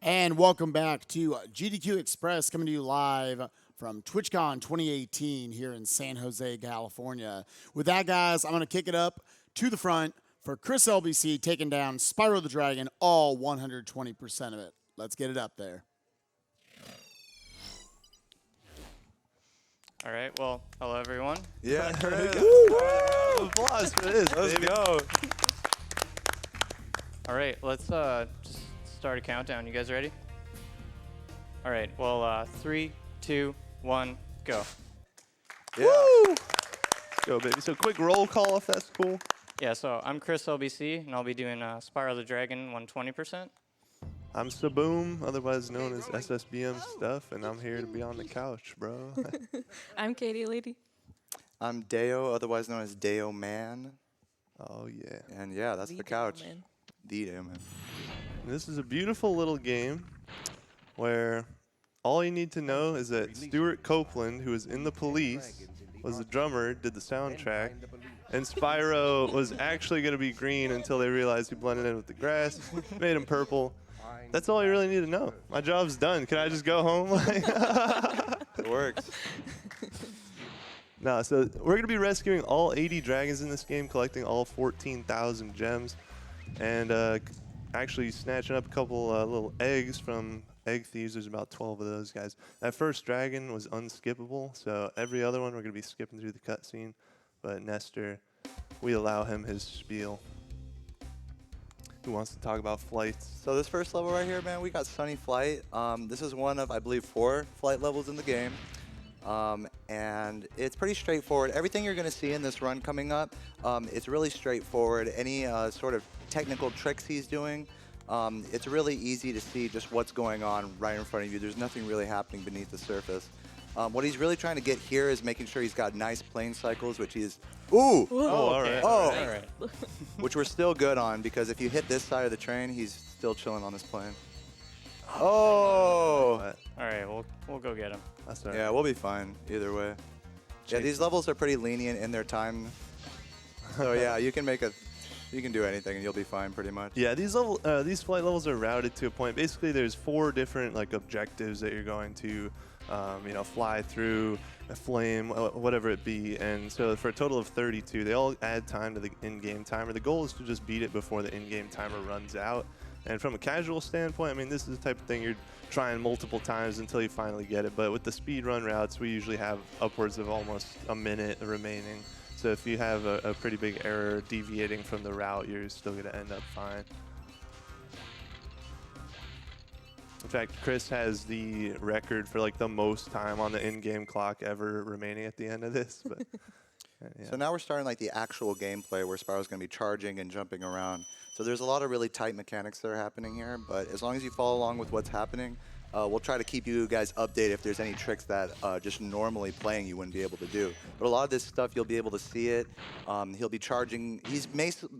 And welcome back to GDQ Express, coming to you live from TwitchCon 2018 here in San Jose, California. With that, guys, I'm going to kick it up to the front for ChrisLBC taking down Spyro the Dragon, all 120% of it. Let's get it up there. All right, well, hello everyone. Yeah. Applause for this. Let's go. All right, let's just start a countdown. You guys ready? All right, well, 3, 2, 1, go. Yeah. Let's go, baby. So quick roll call if that's cool. Yeah, so I'm ChrisLBC, and I'll be doing Spyro the Dragon 120%. I'm Saboom, otherwise known as SSBM Stuff, and I'm here to be on the couch, bro. I'm Katie Lady. I'm Deo, otherwise known as Deo Man. Oh, yeah. And yeah, that's the couch. Man. The Deo Man. This is a beautiful little game where all you need to know is that Stuart Copeland, who was in the Police, was the drummer, did the soundtrack, and Spyro was actually going to be green until they realized he blended in with the grass, made him purple. That's all you really need to know. My job's done. Can I just go home? It works. No, so we're going to be rescuing all 80 dragons in this game, collecting all 14,000 gems, and actually snatching up a couple little eggs from egg thieves. There's about 12 of those guys. That first dragon was unskippable, so every other one we're going to be skipping through the cutscene. But Nestor, we allow him his spiel. Who wants to talk about flights? So this first level right here, man, we got Sunny Flight. This is one of, I believe, 4 flight levels in the game. And it's pretty straightforward. Everything you're going to see in this run coming up, it's really straightforward. Any sort of technical tricks he's doing, it's really easy to see just what's going on right in front of you. There's nothing really happening beneath the surface. What he's really trying to get here is making sure he's got nice plane cycles, which he's, Oh, okay. all right. Oh. All right. which we're still good on, because if you hit this side of the train, he's still chilling on this plane. Oh! All right, we'll go get him. That's all right. Yeah, we'll be fine either way. Yeah, these levels are pretty lenient in their time. So yeah, you can do anything and you'll be fine pretty much. Yeah, these flight levels are routed to a point. Basically, there's 4 different objectives that you're going to, fly through, a flame, whatever it be. And so for a total of 32, they all add time to the in-game timer. The goal is to just beat it before the in-game timer runs out. And from a casual standpoint, I mean, this is the type of thing you're trying multiple times until you finally get it. But with the speedrun routes, we usually have upwards of almost a minute remaining. So if you have a pretty big error deviating from the route, you're still going to end up fine. In fact, Chris has the record for the most time on the in-game clock ever remaining at the end of this. But yeah. So now we're starting the actual gameplay where Spyro's going to be charging and jumping around. So there's a lot of really tight mechanics that are happening here, but as long as you follow along with what's happening, we'll try to keep you guys updated if there's any tricks that just normally playing you wouldn't be able to do. But a lot of this stuff, you'll be able to see it. He'll be charging. He's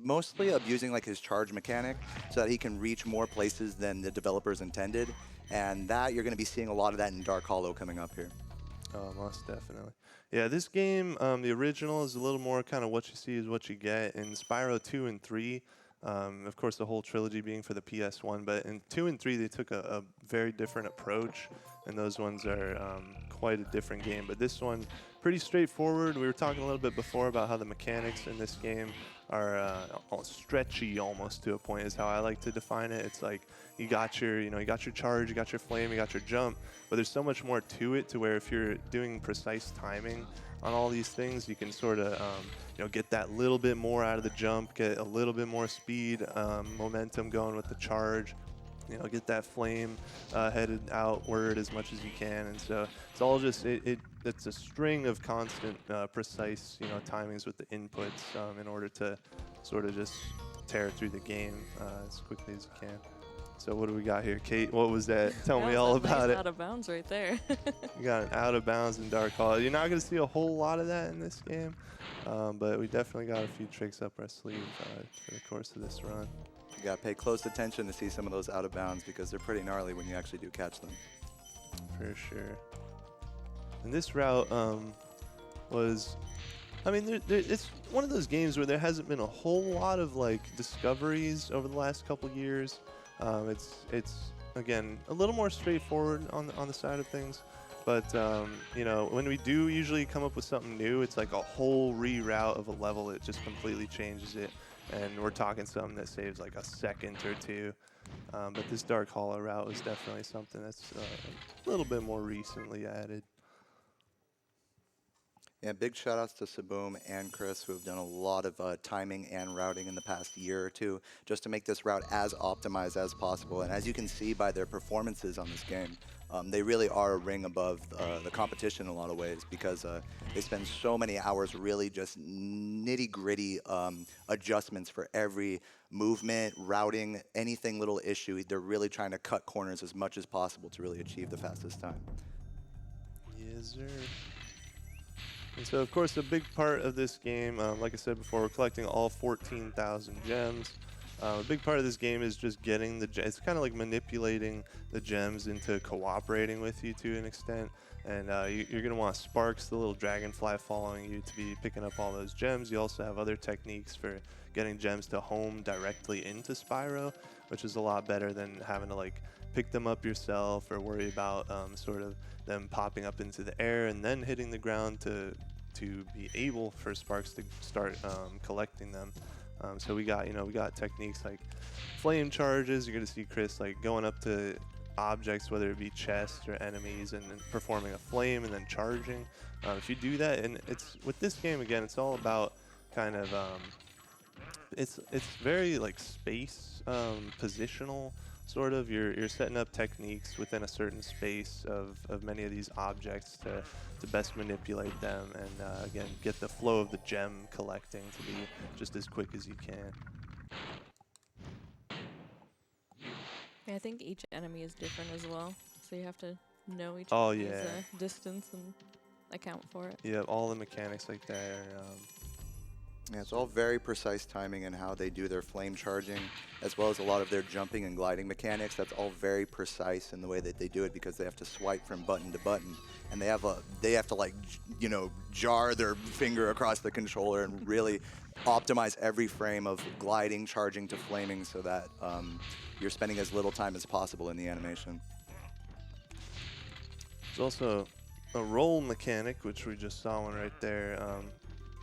mostly abusing his charge mechanic so that he can reach more places than the developers intended. And that, you're going to be seeing a lot of that in Dark Hollow coming up here. Oh, most definitely. Yeah, this game, the original, is a little more kind of what you see is what you get. In Spyro 2 and 3, of course, the whole trilogy being for the PS1, but in 2 and 3, they took a very different approach, and those ones are quite a different game. But this one, pretty straightforward. We were talking a little bit before about how the mechanics in this game are stretchy almost to a point, is how I like to define it. It's like you got your charge, you got your flame, you got your jump, but there's so much more to it to where if you're doing precise timing on all these things, you can sort of get that little bit more out of the jump, get a little bit more speed, momentum going with the charge, get that flame headed outward as much as you can. And so it's all just it's a string of constant precise timings with the inputs in order to sort of just tear through the game as quickly as you can. So what do we got here, Kate? What was that? Tell me all about it. Out of bounds right there. You got an out of bounds in Dark Hollow. You're not going to see a whole lot of that in this game, but we definitely got a few tricks up our sleeve for the course of this run. You got to pay close attention to see some of those out of bounds because they're pretty gnarly when you actually do catch them. For sure. And this route was, I mean, it's one of those games where there hasn't been a whole lot of discoveries over the last couple years. It's again, a little more straightforward on the side of things. But, you know, when we do usually come up with something new, it's like a whole reroute of a level. It just completely changes it. And we're talking something that saves like a second or two. But this Dark Hollow route was definitely something that's a little bit more recently added. Yeah, big shout outs to Saboom and Chris, who have done a lot of timing and routing in the past year or two just to make this route as optimized as possible. And as you can see by their performances on this game, they really are a ring above the competition in a lot of ways, because they spend so many hours really just nitty-gritty adjustments for every movement, routing, anything little issue. They're really trying to cut corners as much as possible to really achieve the fastest time. Yes, sir. And so, of course, a big part of this game, like I said before, we're collecting all 14,000 gems. A big part of this game is just getting the gems. It's kind of like manipulating the gems into cooperating with you to an extent. And you're going to want Sparks, the little dragonfly following you, to be picking up all those gems. You also have other techniques for getting gems to home directly into Spyro, which is a lot better than having to like pick them up yourself or worry about sort of them popping up into the air and then hitting the ground to be able for Sparks to start collecting them. So we got techniques like flame charges. You're gonna see Chris like going up to objects, whether it be chests or enemies, and then performing a flame and then charging. If you do that, and it's with this game again, it's all about kind of it's very like space positional. Sort of, you're setting up techniques within a certain space of many of these objects to best manipulate them, and again, get the flow of the gem collecting to be just as quick as you can. Yeah, I think each enemy is different as well, so you have to know each Oh, enemy's yeah. distance and account for it. Yeah, all the mechanics like that are Yeah, it's all very precise timing in how they do their flame charging, as well as a lot of their jumping and gliding mechanics. That's all very precise in the way that they do it, because they have to swipe from button to button, and they have to like jar their finger across the controller and really optimize every frame of gliding, charging to flaming, so that you're spending as little time as possible in the animation. There's also a roll mechanic, which we just saw one right there.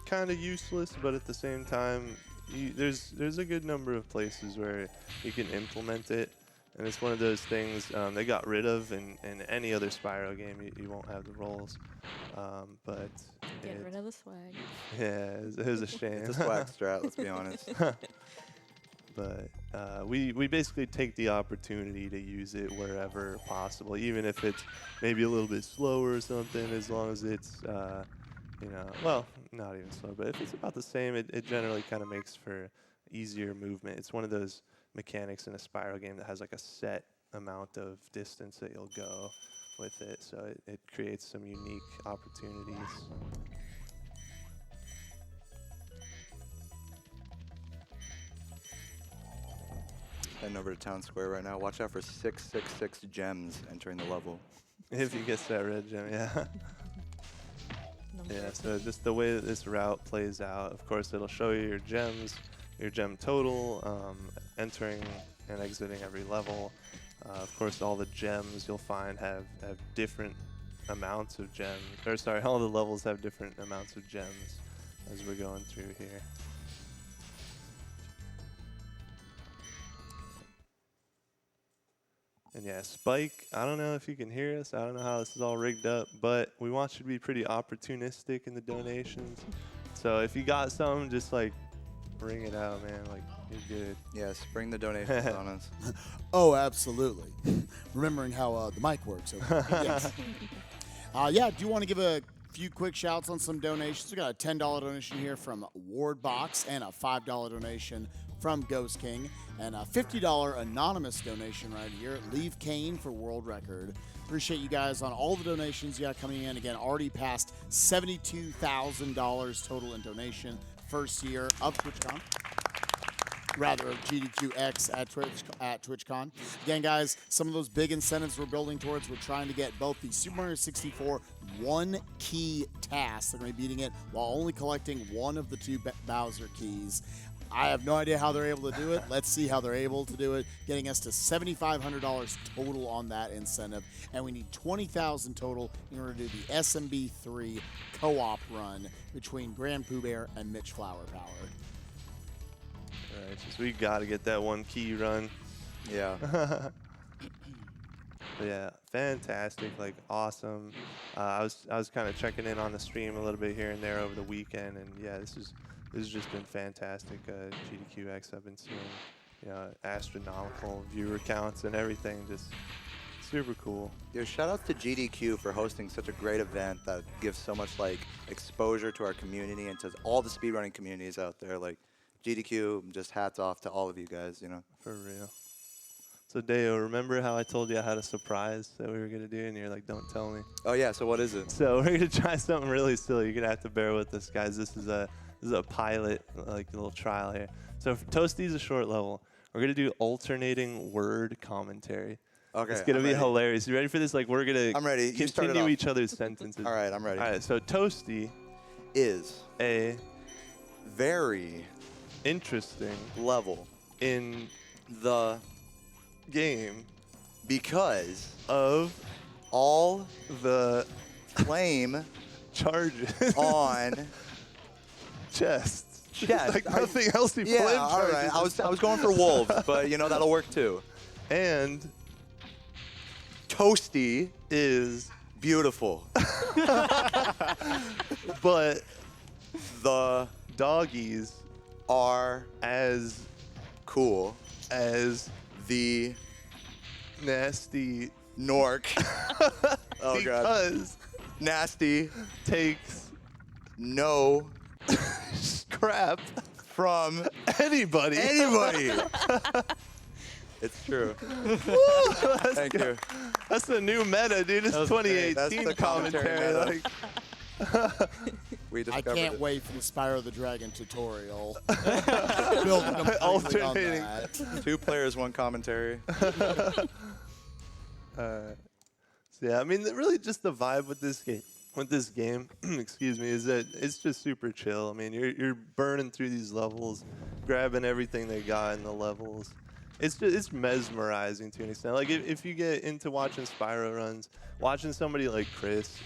Kind of useless, but at the same time, there's a good number of places where you can implement it, and it's one of those things they got rid of in any other Spyro game. You won't have the rolls, but Get rid of the swag. yeah, it was a shame. It's a swag strat, let's be honest. But we basically take the opportunity to use it wherever possible, even if it's maybe a little bit slower or something, as long as it's well, not even slow, but if it's about the same, it generally kind of makes for easier movement. It's one of those mechanics in a Spyro game that has like a set amount of distance that you'll go with it, so it creates some unique opportunities. Heading over to Town Square right now. Watch out for 666 gems entering the level. If you get that red gem, yeah. Number Yeah, so just the way that this route plays out, of course, it'll show you your gems, your gem total, entering and exiting every level. Of course, all the gems you'll find have different amounts of gems. Or sorry, all the levels have different amounts of gems as we're going through here. And yeah, Spike, I don't know if you can hear us. I don't know how this is all rigged up, but we want you to be pretty opportunistic in the donations. So if you got something, just like bring it out, man. Like, you're good. Yes, bring the donations on us. Oh, absolutely. Remembering how the mic works. Okay. Yes. Yeah, do you want to give a few quick shouts on some donations? We got a $10 donation here from Wardbox and a $5 donation from Ghost King, and a $50 anonymous donation right here. Leave Kane for world record. Appreciate you guys on all the donations you got coming in. Again, already passed $72,000 total in donation first year of TwitchCon. Rather, of GDQx at TwitchCon. Again, guys, some of those big incentives we're building towards, we're trying to get both the Super Mario 64 one-key task. They're going to be beating it while only collecting one of the two Bowser keys. I have no idea how they're able to do it. Let's see how they're able to do it, getting us to $7,500 total on that incentive. And we need $20,000 total in order to do the SMB3 co-op run between Grand Pooh Bear and Mitch Flower Power. All right, just we got to get that one key run. Yeah. But yeah, fantastic, like awesome. I was kind of checking in on the stream a little bit here and there over the weekend, and yeah, this has just been fantastic. GDQx, I've been seeing, you know, astronomical viewer counts and everything, just super cool. Yo, shout out to GDQ for hosting such a great event that gives so much like exposure to our community and to all the speedrunning communities out there. Like GDQ, just hats off to all of you guys, you know. For real. So Deo, remember how I told you I had a surprise that we were gonna do, and you're like, "Don't tell me." Oh yeah, so what is it? So we're gonna try something really silly. You're gonna have to bear with us, guys. This is a pilot, like a little trial here. So Toasty's a short level. We're gonna do alternating word commentary. Okay. It's gonna I'm be ready. hilarious. You ready for this? Like we're gonna I'm ready. You start it continue off. each other's sentences. All right, I'm ready. All right. So Toasty, Is a very interesting level in the game because of all the flame charges on chest. chest. Like nothing else he Yeah, flame all charges. right. I was going for wolves, but you know that'll work too. And Toasty is beautiful. but The doggies are as cool. as The nasty Nork. Oh god. because Nasty. takes No crap from anybody. anybody. It's true. Thank you. That's the new meta, dude. It's That was great. 2018 That's the commentary commentary. meta. Like, We I discovered can't it. wait for the Spyro the Dragon tutorial. Building completely on Alternating. that. 2 players, 1 commentary. so yeah, I mean, really, just the vibe with this game. Excuse me, is that it's just super chill. I mean, you're burning through these levels, grabbing everything they got in the levels. It's mesmerizing to an extent. Like if you get into watching Spyro runs, watching somebody like Chris,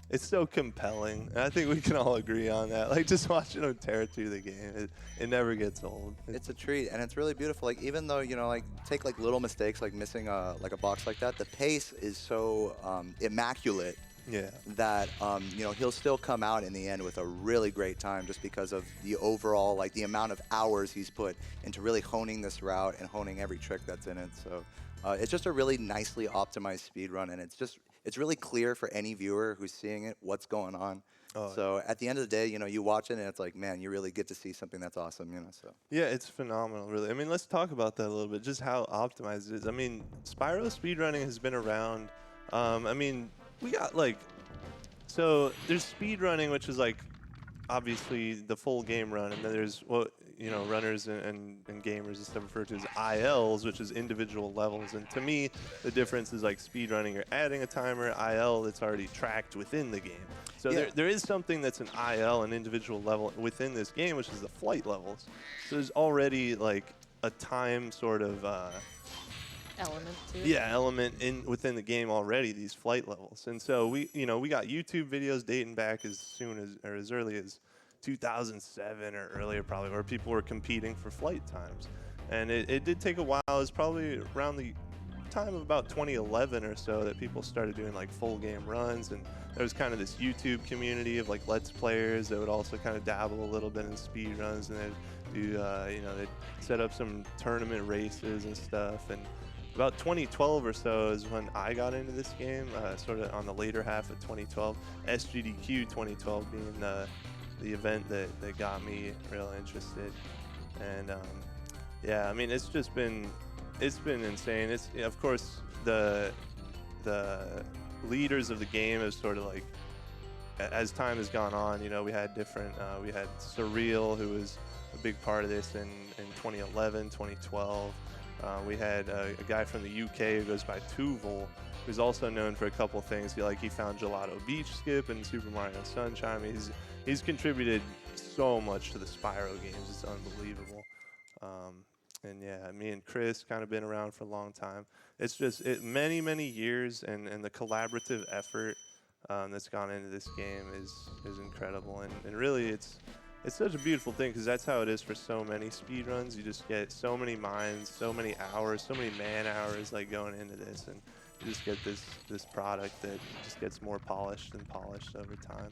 it's so compelling. And I think we can all agree on that. Like just watching him tear through the game, it never gets old. It's a treat, and it's really beautiful. Like even though, you know, like take like little mistakes, like missing a box like that, the pace is so immaculate. Yeah. That you know, he'll still come out in the end with a really great time just because of the overall, like the amount of hours he's put into really honing this route and honing every trick that's in it. So it's just a really nicely optimized speed run, and it's really clear for any viewer who's seeing it what's going on. Oh, so at the end of the day, you know, you watch it and it's like, man, you really get to see something that's awesome, you know. So Yeah, it's phenomenal, really. I mean, let's talk about that a little bit, just how optimized it is. I mean, Spyro speedrunning has been around. I mean, we got like, so there's speedrunning, which is like obviously the full game run, and then there's what, you know, runners and gamers and stuff refer to as ILs, which is individual levels. And to me, the difference is like speedrunning, you're adding a timer. IL, that's already tracked within the game. So Yeah. there is something that's an IL, an individual level within this game, which is the flight levels. So there's already like a time sort of Element to it. yeah, element within the game already, these flight levels. And so we got YouTube videos dating back as soon as, or as early as 2007 or earlier probably, where people were competing for flight times. And it did take a while. It was probably around the time of about 2011 or so that people started doing like full game runs, and there was kind of this YouTube community of like Let's Players that would also kind of dabble a little bit in speed runs, and they'd do, they'd set up some tournament races and stuff. And about 2012 or so is when I got into this game, sort of on the later half of 2012. SGDQ 2012 being the event that got me real interested. And yeah, I mean, it's been insane. It's, of course, the leaders of the game is sort of like, as time has gone on, you know, we had different, we had Surreal, who was a big part of this in 2011, 2012. We had a guy from the UK who goes by Tuval, who's also known for a couple things. He found Gelato Beach Skip and Super Mario Sunshine. I mean, he's contributed so much to the Spyro games. It's unbelievable. And yeah, me and Chris kind of been around for a long time. It's just many, many years, and the collaborative effort that's gone into this game is incredible. And really, it's such a beautiful thing, because that's how it is for so many speedruns. You just get so many minds, so many hours, so many man hours like going into this, and you just get this product that just gets more polished and polished over time.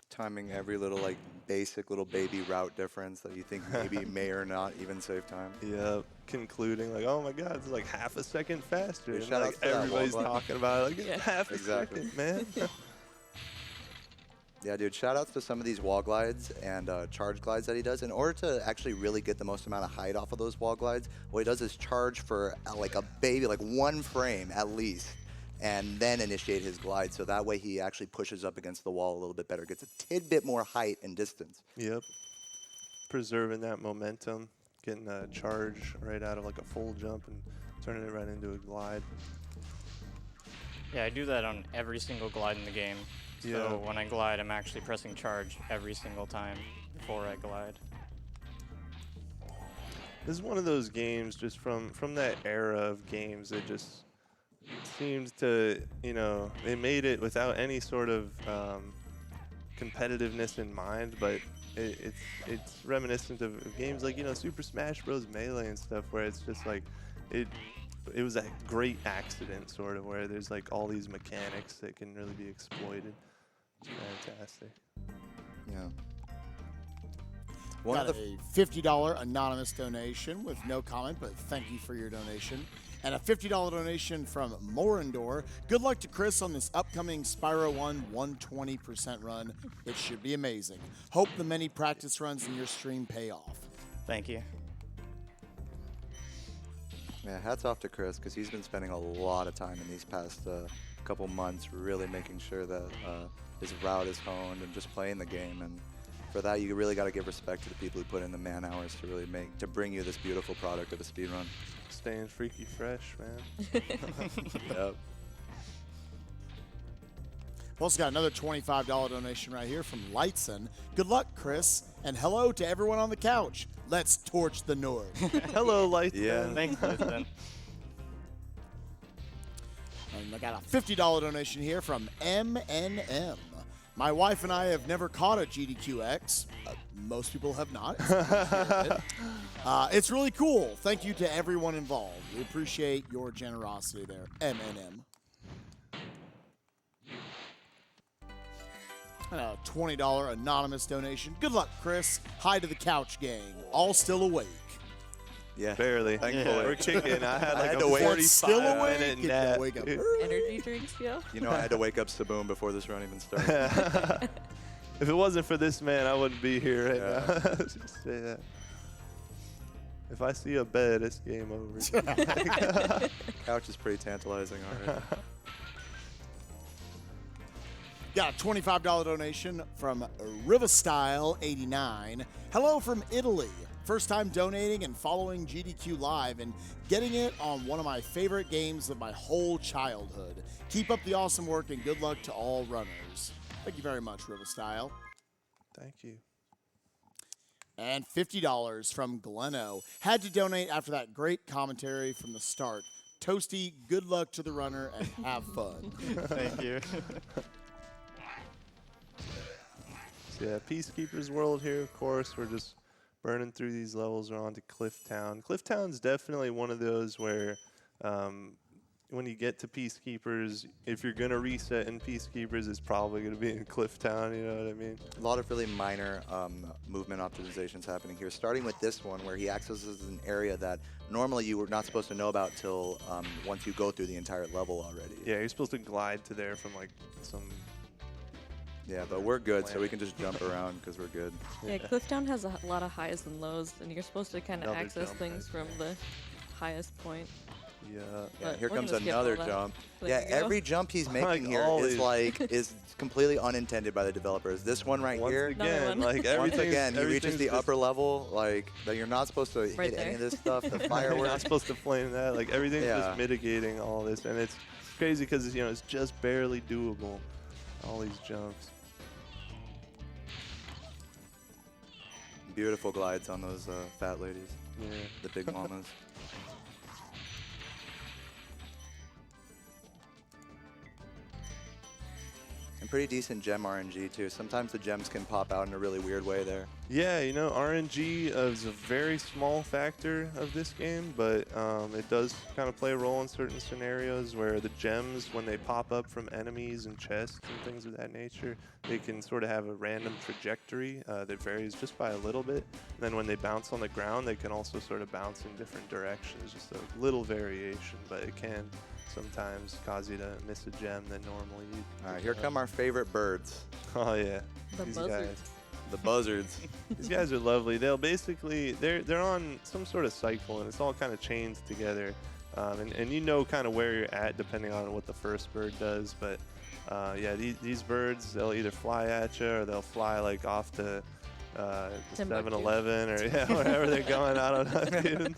Timing every little like basic little baby route difference that you think maybe may or not even save time. Yeah, concluding like, oh my God, it's like half a second faster. Yeah, And shout like outs to that everybody's wall button. talking about it, like Yeah. half a Exactly. second, man. Yeah, dude, shout outs to some of these wall glides and charge glides that he does. In order to actually really get the most amount of height off of those wall glides, what he does is charge for like a baby, like 1 frame at least, and then initiate his glide. So that way he actually pushes up against the wall a little bit better, gets a tidbit more height and distance. Yep. Preserving that momentum, getting a charge right out of like a full jump and turning it right into a glide. Yeah, I do that on every single glide in the game. So Yeah. when I glide, I'm actually pressing charge every single time before I glide. This is one of those games just from that era of games that just seemed to, you know, they made it without any sort of competitiveness in mind, but it's reminiscent of games like, you know, Super Smash Bros. Melee and stuff, where it's just like it was a great accident, sort of, where there's like all these mechanics that can really be exploited. It's fantastic. Yeah. One Got of the a $50 anonymous donation with no comment, but thank you for your donation. And a $50 donation from Morindor. Good luck to Chris on this upcoming Spyro 1 120% run. It should be amazing. Hope the many practice runs in your stream pay off. Thank you. Yeah, hats off to Chris, because he's been spending a lot of time in these past couple months really making sure that his route is honed and just playing the game. And for that, you really got to give respect to the people who put in the man hours to really bring you this beautiful product of a speedrun. Staying freaky fresh, man. Yep. We also got another $25 donation right here from Lightson. Good luck, Chris, and hello to everyone on the couch. Let's torch the North. Hello, Light. Yeah. Thanks, Liston. And I got a $50 donation here from MNM. My wife and I have never caught a GDQx. Most people have not. It's really cool. Thank you to everyone involved. We appreciate your generosity there, MNM. And a $20 anonymous donation. Good luck, Chris. Hi to the couch gang. All still awake. Yeah. Barely. Thankfully. We're kicking. I had I like had a to wait. 45-minute Get to nap. wake up dude. early. Energy drinks, yo. You know, I had to wake up Saboom before this run even started. If it wasn't for this man, I wouldn't be here right Yeah. now. Just say that. If I see a bed, it's game over. Couch is pretty tantalizing already. Got a $25 donation from Rivastyle89. Hello from Italy. First time donating and following GDQ Live and getting it on one of my favorite games of my whole childhood. Keep up the awesome work and good luck to all runners. Thank you very much, Rivastyle. Thank you. And $50 from Gleno. Had to donate after that great commentary from the start. Toasty, good luck to the runner and have fun. Thank you. So yeah, Peacekeeper's World here, of course. We're just burning through these levels. We're on to Clifftown. Clifftown's definitely one of those where when you get to Peacekeepers, if you're going to reset in Peacekeepers, it's probably going to be in Clifftown, you know what I mean? A lot of really minor movement optimizations happening here, starting with this one where he accesses an area that normally you were not supposed to know about till once you go through the entire level already. Yeah, you're supposed to glide to there from like some... Yeah, but we're good, so we can just jump around because we're good. Yeah, Clifftown has a lot of highs and lows, and you're supposed to kind of Another access jump, things right? from the highest point. Yeah. Yeah, But here we're comes gonna skip all another that. jump. There Yeah, you go. every jump he's making Like here always. is completely unintended by the developers. This one right Once here, again, one. like once everything. again, he reaches the upper level, like that you're not supposed to Right hit any there. of this stuff. The You're not fireworks. supposed to flame that. Like everything's Yeah. just mitigating all this, and it's crazy because you know it's just barely doable. All these jumps. Beautiful glides on those fat ladies, Yeah. the big mamas. And pretty decent gem RNG too. Sometimes the gems can pop out in a really weird way there. Yeah, you know, RNG is a very small factor of this game, but it does kind of play a role in certain scenarios where the gems, when they pop up from enemies and chests and things of that nature, they can sort of have a random trajectory that varies just by a little bit. And then when they bounce on the ground, they can also sort of bounce in different directions, just a little variation, but it can sometimes cause you to miss a gem that normally you. All right, here come our favorite birds, Oh yeah, The these buzzards. guys. the buzzards. These guys are lovely. They'll basically they're on some sort of cycle, and it's all kind of chained together. And you know kind of where you're at depending on what the first bird does. But yeah, these birds, they'll either fly at you or they'll fly like off to the Timbuktu. 7-Eleven or yeah, wherever they're going. I don't know, dude.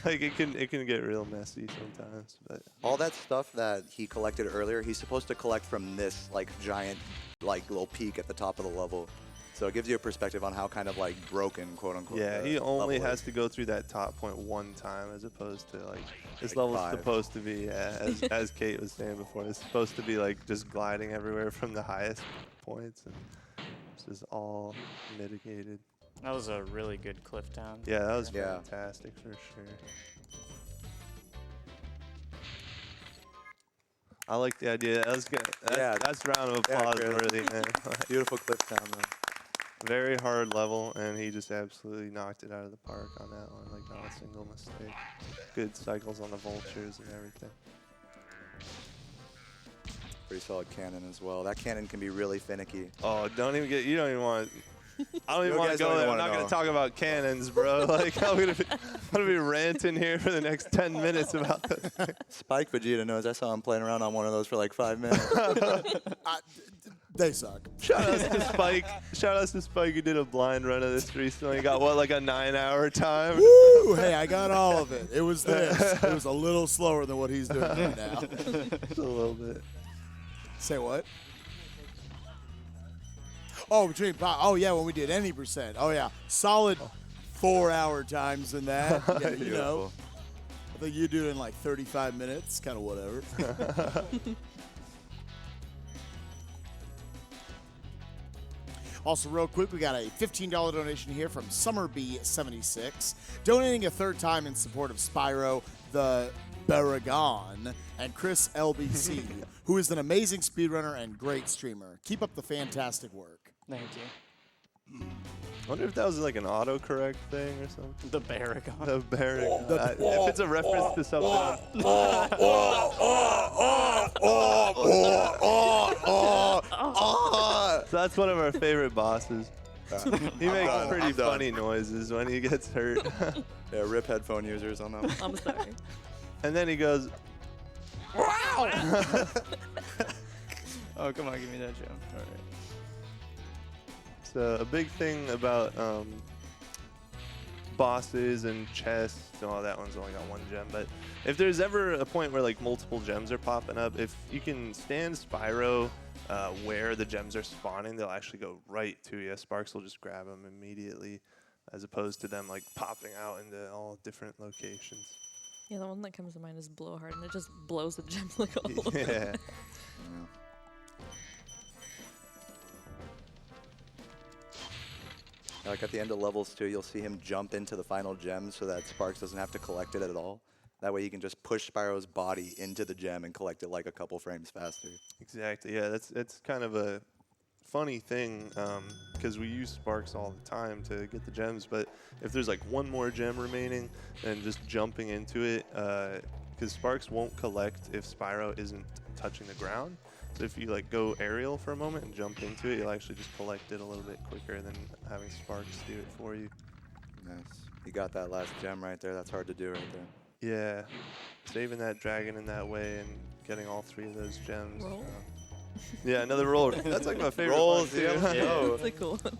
Like it can get real messy sometimes. But All that stuff that he collected earlier, he's supposed to collect from this like giant, like little peak at the top of the level. So it gives you a perspective on how kind of like broken, quote unquote. yeah, the he only level has is. to go through that top point one time, as opposed to like this Like level's 5. supposed to be, as Kate was saying before, it's supposed to be like just gliding everywhere from the highest points, and this is all mitigated. That was a really good cliff down. Yeah, that was Yeah. fantastic for sure. I like the idea. That was good. Yeah. That's a round of Yeah, applause Chris. worthy, man. Beautiful cliff down though. Very hard level, and he just absolutely knocked it out of the park on that one. Like, not a single mistake. Good cycles on the vultures and everything. Pretty solid cannon as well. That cannon can be really finicky. Oh, you don't even want. I don't even You want to guys go don't there. even I'm not wanna going know. to talk about cannons, bro. Like, I'm gonna be ranting here for the next 10 minutes about this. Spike Vegeta knows. I saw him playing around on one of those for like 5 minutes. They suck. Shout outs to Spike. Shout outs to Spike who did a blind run of this recently. Got what, like a 9-hour time? Woo! Hey, I got all of it. It was this. It was a little slower than what he's doing right now. Just a little bit. Say what? Oh, between oh yeah, when we did any percent. Oh yeah, solid 4-hour times in that. Yeah, you know, Beautiful. I think you do it in like 35 minutes, kind of whatever. Also, real quick, we got a $15 donation here from SummerB76, donating a third time in support of Spyro, the Baragon, and ChrisLBC, who is an amazing speedrunner and great streamer. Keep up the fantastic work. Thank you. I wonder if that was like an autocorrect thing or something. The Baragon. The Baron. If it's a reference to something. So that's one of our favorite bosses. He makes done. pretty I'm done. funny noises when he gets hurt. Yeah, rip headphone users on that one. I'm sorry. And then he goes, Oh, come on, give me that gem. All right. so a big thing about bosses and chests, oh, that one's only got one gem, but if there's ever a point where like multiple gems are popping up, if you can stand Spyro where the gems are spawning, they'll actually go right to you. Sparks will just grab them immediately, as opposed to them like popping out into all different locations. Yeah, the one that comes to mind is Blowhard, and it just blows the gems like all over. Yeah. Like at the end of levels too, you'll see him jump into the final gem so that Sparks doesn't have to collect it at all. That way he can just push Spyro's body into the gem and collect it like a couple frames faster. Exactly. Yeah, that's kind of a funny thing because we use Sparks all the time to get the gems. But if there's like one more gem remaining, then just jumping into it, because Sparks won't collect if Spyro isn't touching the ground. So if you like go aerial for a moment and jump into it, you'll actually just collect it a little bit quicker than having Sparks do it for you. Nice. You got that last gem right there. That's hard to do right there. Yeah, saving that dragon in that way and getting all 3 of those gems. Roll? Yeah, another roll. That's like my favorite Rolls, one, too. yeah. Oh. That's a cool one.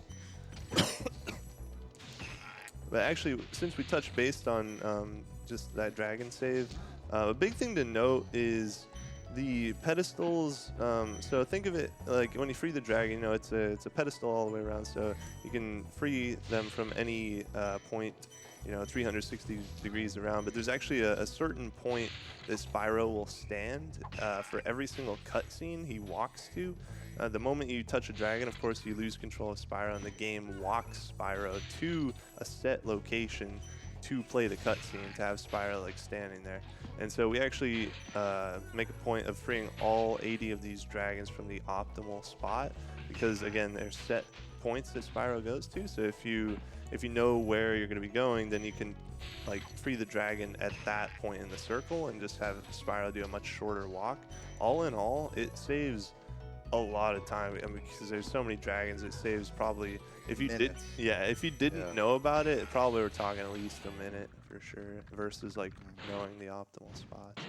But actually, since we touched based on just that dragon save, a big thing to note is The pedestals, so think of it like when you free the dragon, you know, it's a pedestal all the way around, so you can free them from any point, you know, 360 degrees around, but there's actually a certain point that Spyro will stand for every single cutscene he walks to. The moment you touch a dragon, of course, you lose control of Spyro, and the game walks Spyro to a set location to play the cutscene, to have Spyro like standing there. And so we actually make a point of freeing all 80 of these dragons from the optimal spot, because again, there's set points that Spyro goes to. So if you know where you're going to be going, then you can like free the dragon at that point in the circle and just have Spyro do a much shorter walk. All in all, it saves a lot of time. I mean, because there's so many dragons, it saves probably, if you didn't know about it, probably we're talking at least a minute for sure, versus like knowing the optimal spots.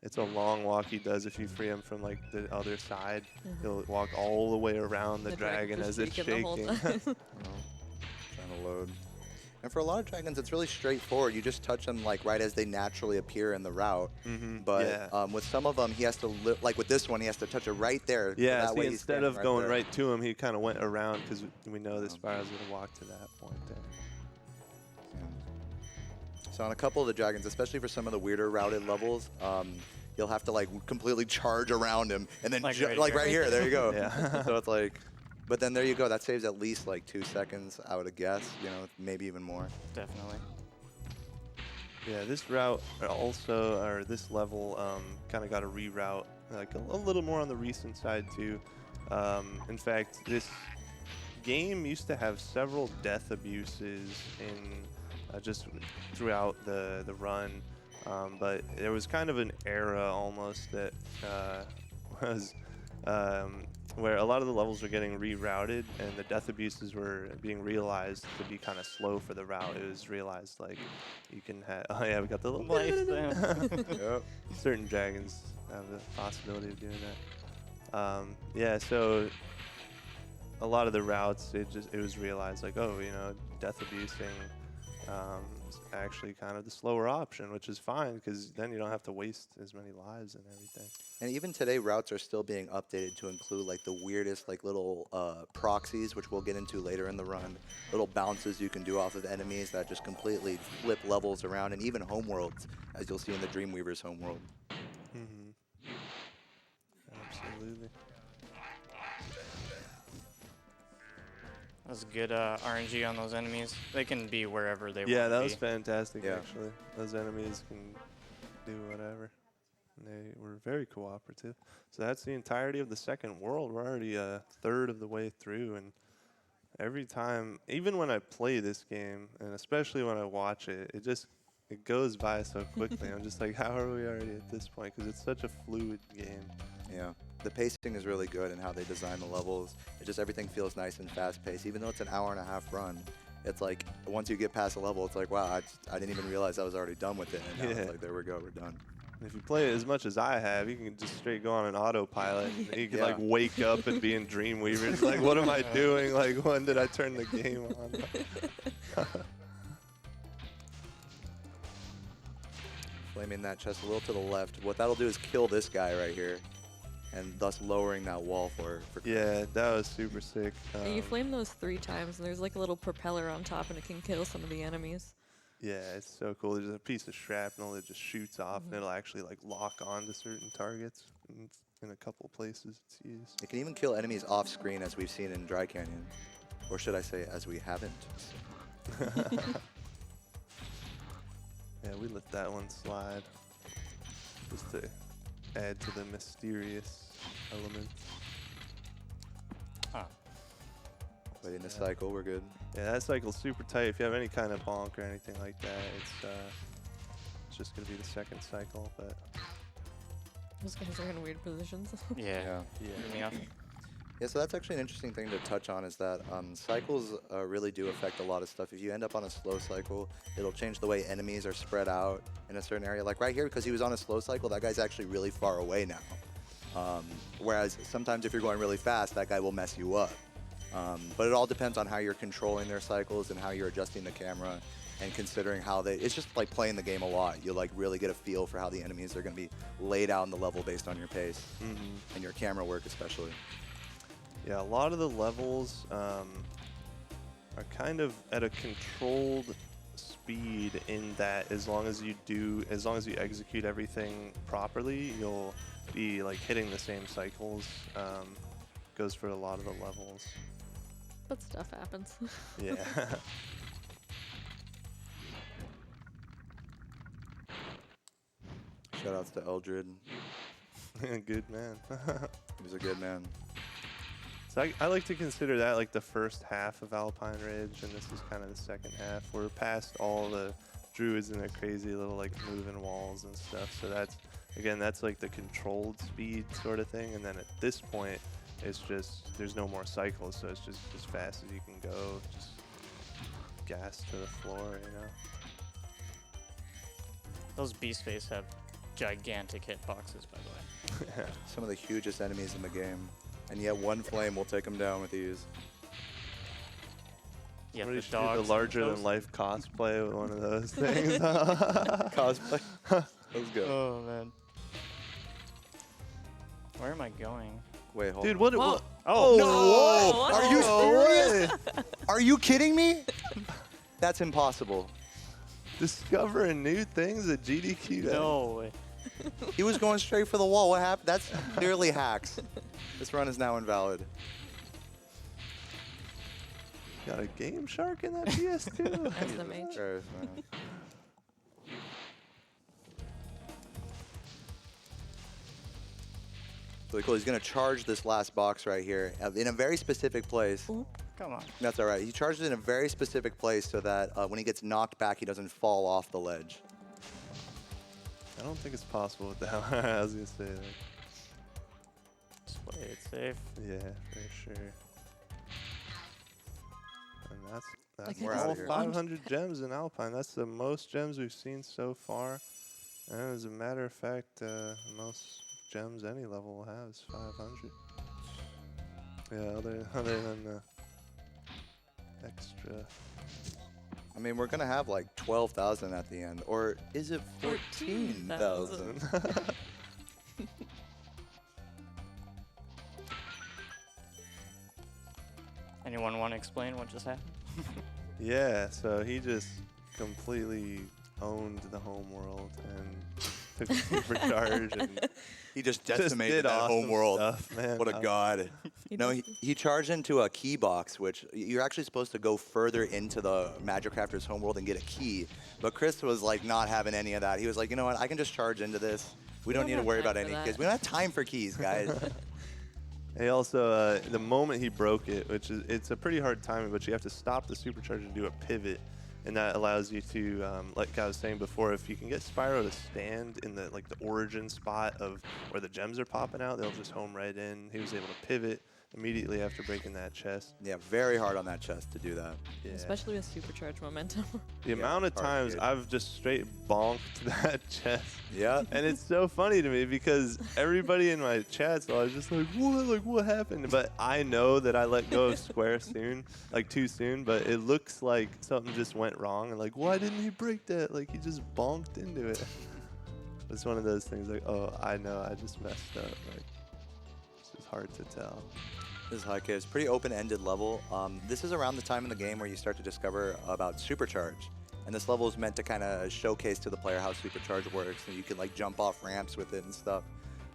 It's a long walk he does. If you free him from like the other side, he'll walk all the way around the dragon as it's shaking. Trying to load. And for a lot of dragons, it's really straightforward. You just touch them like right as they naturally appear in the route. But with some of them, he has to like with this one, he has to touch it right there. Yeah, that way instead of going right to him, he kind of went around, because we know that Spyro's going to walk to that point there. So on a couple of the dragons, especially for some of the weirder routed levels, you'll have to like completely charge around him and then Like right here. There you go. Yeah. So it's like, but then there you go. That saves at least like 2 seconds, I would guess. You know, maybe even more. Definitely. Yeah, this route also, or this level, kind of got a reroute, like a little more on the recent side too. In fact, this game used to have several death abuses in just throughout the run, but there was kind of an era almost that was where a lot of the levels were getting rerouted and the death abuses were being realized to be kind of slow for the route. It was realized like you can have, oh yeah, we got the little Life then. Yep. certain dragons have the possibility of doing that. Yeah, so a lot of the routes, it was realized like, oh, you know, death abusing is actually kind of the slower option, which is fine, because then you don't have to waste as many lives and everything. And even today, routes are still being updated to include like the weirdest like little proxies, which we'll get into later in the run. Little bounces you can do off of enemies that just completely flip levels around, and even homeworlds, as you'll see in the Dreamweaver's homeworld. Absolutely. That was good RNG on those enemies. They can be wherever they want Yeah, to that be. was fantastic, Yeah. actually. Those enemies can do whatever. And they were very cooperative. So that's the entirety of the second world. We're already a third of the way through, and every time, even when I play this game, and especially when I watch it, it goes by so quickly. I'm just like, how are we already at this point? Because it's such a fluid game. Yeah, the pacing is really good and how they design the levels. It just everything feels nice and fast paced. Even though it's an hour-and-a-half run, it's like once you get past a level, it's like, wow, I didn't even realize I was already done with it. And now it's like, there we go, we're done. If you play it as much as I have, you can just straight go on an autopilot. And you can like wake up and be in Dreamweaver. It's like, what am I doing? Like, when did I turn the game on? Flaming that chest a little to the left. What that'll do is kill this guy right here, and thus lowering that wall for Yeah, that was super sick. Yeah, you flame those 3 times, and there's like a little propeller on top, and it can kill some of the enemies. Yeah, it's so cool. There's a piece of shrapnel that just shoots off, and it'll actually like lock on to certain targets. And it's in a couple places it's used. It can even kill enemies off screen, as we've seen in Dry Canyon, or should I say, as we haven't. Yeah, we let that one slide just to add to the mysterious element. Ah. But in the cycle, we're good. Yeah, that cycle's super tight. If you have any kind of bonk or anything like that, it's just gonna be the second cycle. But Those guys are in weird positions. Yeah. yeah, Threw me off. Yeah, so that's actually an interesting thing to touch on, is that cycles really do affect a lot of stuff. If you end up on a slow cycle, it'll change the way enemies are spread out in a certain area. Like right here, because he was on a slow cycle, that guy's actually really far away now. Whereas sometimes if you're going really fast, that guy will mess you up. But it all depends on how you're controlling their cycles and how you're adjusting the camera and considering how they, it's just like playing the game a lot. You like really get a feel for how the enemies are going to be laid out in the level based on your pace and your camera work especially. Yeah, a lot of the levels are kind of at a controlled speed in that as long as you execute everything properly, you'll be like hitting the same cycles. Goes for a lot of the levels. But stuff happens. Yeah. Shoutouts to Eldred. Good man. He was a good man. So I like to consider that like the first half of Alpine Ridge, and this is kind of the second half. We're past all the druids and their crazy little like moving walls and stuff. So that's, again, that's like the controlled speed sort of thing. And then at this point, it's just, there's no more cycles, so it's just as fast as you can go, just gas to the floor, you know? Those beast face have gigantic hitboxes, by the way. Some of the hugest enemies in the game. And yet one flame will take them down with ease. Yeah, Somebody the should do dogs. the larger-than-life cosplay with one of those things. Cosplay. Let's go. Oh, man. Where am I going? Wait, hold Dude, on. what? Whoa. what Oh, No! what? Are you No serious? Are you kidding me? That's impossible. Discovering new things at GDQ. no way. He was going straight for the wall. What happened? That's clearly hacks. This run is now invalid. Got a Game Shark in that PS2? That's the mage. Christ, man. Really cool. He's going to charge this last box right here in a very specific place. Ooh. Come on. That's all right. He charged it in a very specific place so that when he gets knocked back, he doesn't fall off the ledge. I don't think it's possible with that. I was gonna say that. Just play it safe. Yeah, for sure. And that's Like We're I outta all here. 500 gems in Alpine. That's the most gems we've seen so far. And as a matter of fact, most gems any level will have is 500. Yeah, other than the extra. I mean, we're going to have like 12,000 at the end. Or is it 14,000? Anyone want to explain what just happened? Yeah, so he just completely owned the home world and took a supercharge and He just just decimated did that awesome home world. stuff, man. What a god. No, he charged into a key box, which you're actually supposed to go further into the Magic Crafter's homeworld and get a key. But Chris was like not having any of that. He was like, you know what, I can just charge into this. We don't don't need to have worry time about for any that. keys. We don't have time for keys, guys. He also, the moment he broke it, which is, it's a pretty hard timing, but you have to stop the supercharge and do a pivot. And that allows you to, like I was saying before, if you can get Spyro to stand in the like the origin spot of where the gems are popping out, they'll just home right in. He was able to pivot immediately after breaking that chest. Yeah, very hard on that chest to do that. Yeah. Especially with supercharge momentum. The amount of hard, times dude. I've just straight bonked that chest. Yeah. And it's so funny to me because everybody in my chats, I was just like, what? Like, what happened? But I know that I let go of Square soon, like too soon, but it looks like something just went wrong. And like, why didn't he break that? Like, he just bonked into it. It's one of those things like, oh, I know, I just messed up. Like, it's just hard to tell. This is Hike. It's a pretty open-ended level. This is around the time in the game where you start to discover about Supercharge. And this level is meant to kind of showcase to the player how Supercharge works, and you can like jump off ramps with it and stuff.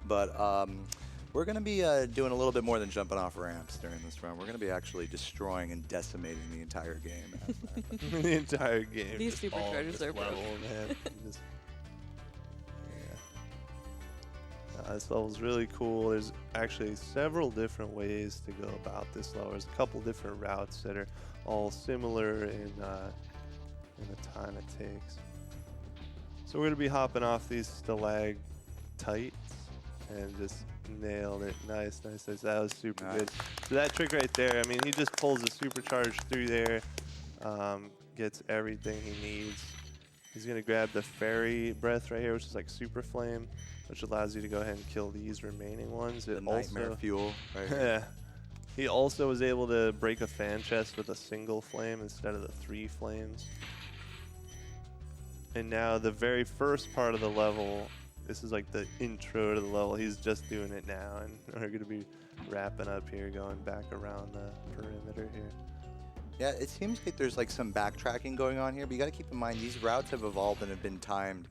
But we're going to be doing a little bit more than jumping off ramps during this run. We're going to be actually destroying and decimating the entire game. The entire game. These just all superchargers this are broke. level, man. Just, yeah. This level's really cool. There's actually several different ways to go about this level. There's a couple different routes that are all similar in the time it takes. So we're gonna be hopping off these stalactites and just nailed it. Nice, nice, nice. That was super Nice. good. So that trick right there, I mean, he just pulls a supercharge through there, gets everything he needs. He's gonna grab the fairy breath right here, which is like super flame, which allows you to go ahead and kill these remaining ones. The It nightmare also, fuel right here. yeah. He also was able to break a fan chest with a single flame instead of the 3 flames. And now the very first part of the level, this is like the intro to the level. He's just doing it now, and we're going to be wrapping up here, going back around the perimeter here. Yeah, it seems like there's like some backtracking going on here, but you got to keep in mind these routes have evolved and have been timed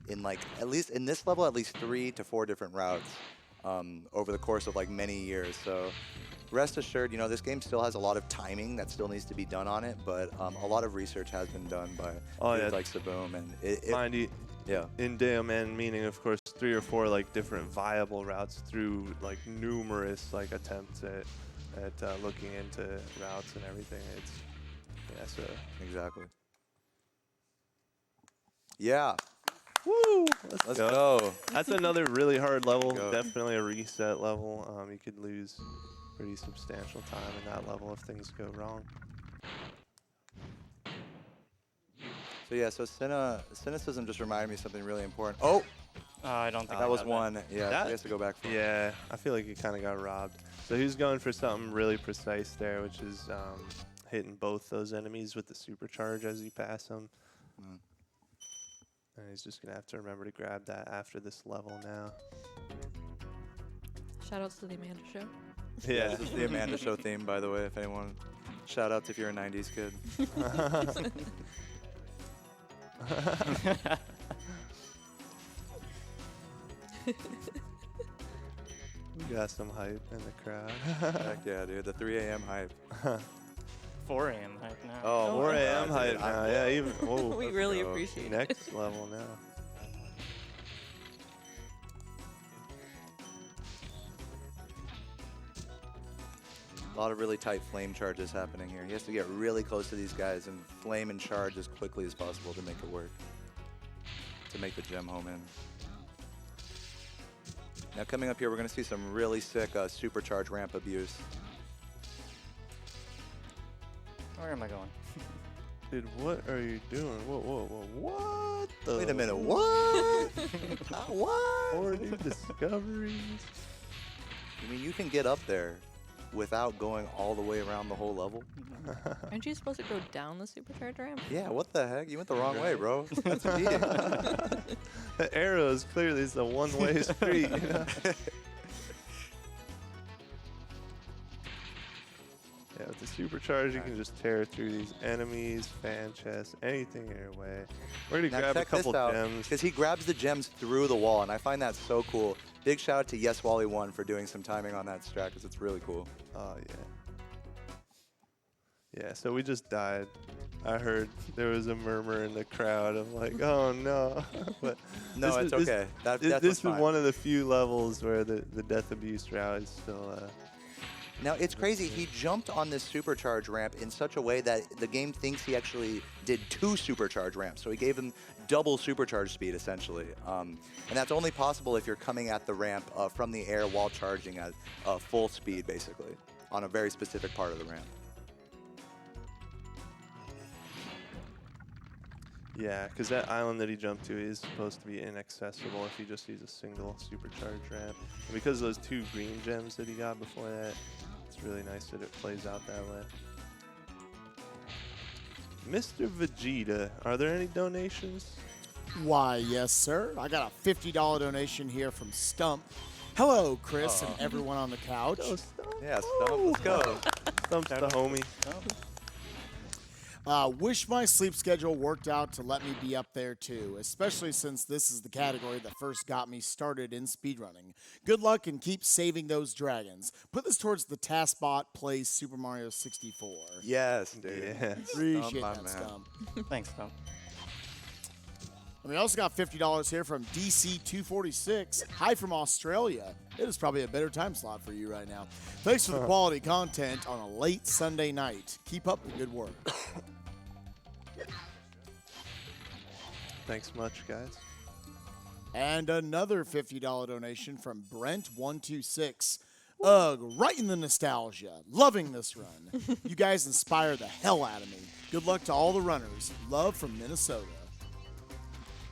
in like, at least in this level, at least 3 to 4 different routes over the course of like many years. So rest assured, you know, this game still has a lot of timing that still needs to be done on it, but a lot of research has been done by dudes like Saboom, and Mind you, yeah. in Deo Man, meaning of course 3 or 4 like different viable routes through like numerous like attempts at looking into routes and everything. It's so Exactly. Yeah. woo. Let's go. That's another really hard level. Go. Definitely a reset level. You could lose pretty substantial time in that level if things go wrong. So yeah, so cynicism just reminded me of something really important. Oh, I don't think that I was got one. Yeah, That- so he has to go back for it. Yeah, I feel like he kind of got robbed. So he's going for something really precise there, which is hitting both those enemies with the supercharge as you pass them. Mm. And he's just going to have to remember to grab that after this level now. Shoutouts to the Amanda Show. Yeah, this is the Amanda Show theme, by the way, if anyone. Shout outs if you're a 90s kid. We got some hype in the crowd. Heck yeah, dude. The 3 a.m. hype. 4 a.m. right now. Oh, 4 my a.m. God, hype dude. now. Yeah, even whoa, We let's really go. appreciate it. next level now. A lot of really tight flame charges happening here. He has to get really close to these guys and flame and charge as quickly as possible to make it work. To make the gem home in. Now coming up here, we're going to see some really sick supercharge ramp abuse. Where am I going? Dude, what are you doing? Whoa, what the? Wait a minute, what? What? 4 new discoveries. I mean, you can get up there without going all the way around the whole level? Aren't you supposed to go down the supercharge ramp? Yeah, what the heck? You went the wrong way, bro. That's cheating. The arrow is clearly it's a one-way street. You know? Yeah, with the supercharge, you can just tear through these enemies, fan chests, anything in your way. We're gonna Now grab a check this couple out, gems. because he grabs the gems through the wall, and I find that so cool. Big shout out to Yes Wally 1 for doing some timing on that strat, because it's really cool. Oh yeah. Yeah, so we just died. I heard there was a murmur in the crowd of like, oh no. But No, this it's is- okay. That This was is fine. one of the few levels where the death abuse route is still. Now, it's crazy. He jumped on this supercharge ramp in such a way that the game thinks he actually did 2 supercharge ramps. So he gave him double supercharge speed, essentially. And that's only possible if you're coming at the ramp from the air while charging at full speed, basically, on a very specific part of the ramp. Yeah, because that island that he jumped to is supposed to be inaccessible if you just use a single supercharge ramp. And because of those 2 green gems that he got before that, it's really nice that it plays out that way. Mr. Vegeta, are there any donations? Why, yes, sir. I got a $50 donation here from Stump. Hello, Chris and everyone on the couch. Yeah, Stump, let's go. Stump's the homie. Wish my sleep schedule worked out to let me be up there too, especially since this is the category that first got me started in speedrunning. Good luck and keep saving those dragons. Put this towards the TaskBot plays Super Mario 64. Yes, dude. Yeah. Appreciate my that, man. Stump. Thanks, Tom. And we also got $50 here from DC246. Hi from Australia. It is probably a better time slot for you right now. Thanks for the quality content on a late Sunday night. Keep up the good work. Thanks much, guys. And another $50 donation from Brent126. Ugh, right in the nostalgia. Loving this run. You guys inspire the hell out of me. Good luck to all the runners. Love from Minnesota.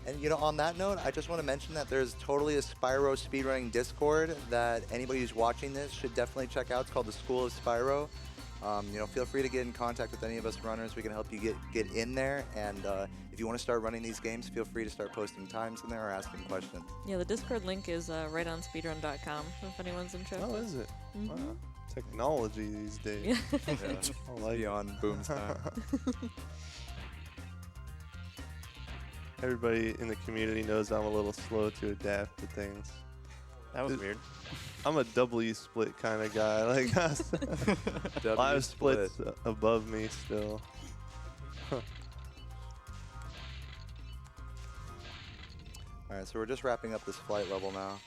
And you know, on that note, I just want to mention that there's totally a Spyro speedrunning Discord that anybody who's watching this should definitely check out. It's called the School of Spyro. You know, feel free to get in contact with any of us runners. We can help you get in there. And if you want to start running these games, feel free to start posting times in there or asking questions. Yeah, the Discord link is right on speedrun.com if anyone's interested. Oh, is it? Wow. Technology these days. Yeah. Yeah, I like it. beyond boom's time. Everybody in the community knows I'm a little slow to adapt to things. That was weird. I'm a W split kind of guy. Like, live splits above me still. All right, so we're just wrapping up this flight level now.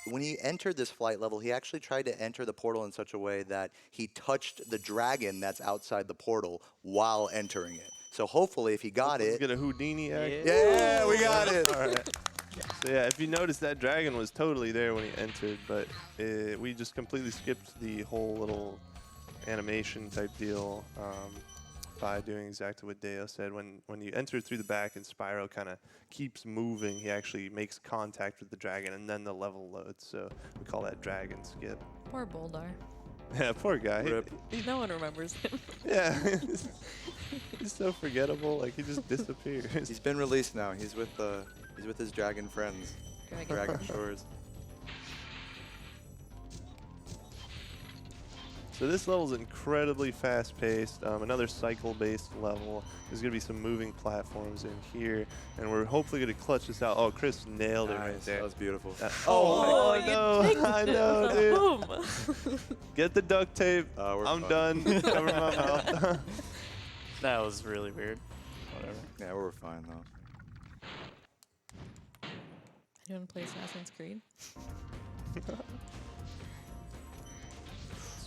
When he entered this flight level, he actually tried to enter the portal in such a way that he touched the dragon that's outside the portal while entering it. So hopefully, if he got Let's it, get a Houdini act. yeah, we got it. All right. So yeah, if you notice, that dragon was totally there when he entered, but we just completely skipped the whole little animation type deal by doing exactly what Deo said. When you enter through the back and Spyro kind of keeps moving, he actually makes contact with the dragon, and then the level loads. So we call that dragon skip. Poor Boldar. Yeah, poor guy. Rip. No one remembers him. Yeah, he's so forgettable. Like, he just disappears. He's been released now. He's with his dragon friends, Dragon Shores. So this level is incredibly fast-paced. Another cycle-based level. There's going to be some moving platforms in here, and we're hopefully going to clutch this out. Oh, Chris nailed it right there. That was beautiful. Oh, you no, I know, dude. Boom. Get the duct tape. We're I'm fine. done. Cover my mouth. That was really weird. Whatever. Yeah, we're fine though. Anyone play Assassin's Creed? Let's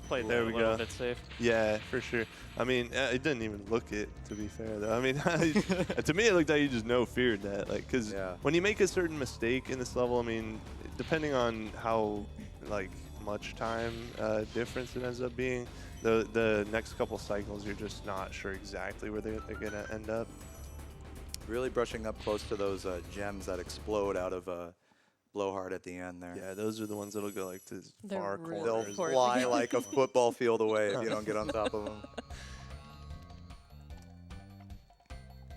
play There that we a little go. bit safe. Yeah, for sure. I mean, it didn't even look it, to be fair, though. I mean, to me, it looked like you just feared that. Like, because when you make a certain mistake in this level, I mean, depending on how, like, much time difference it ends up being, the next couple cycles, you're just not sure exactly where they're going to end up. Really brushing up close to those gems that explode out of Blowhard at the end there. Yeah, those are the ones that'll go, like, to They're far really They'll corners. important. fly like a football field away if you don't get on top of them.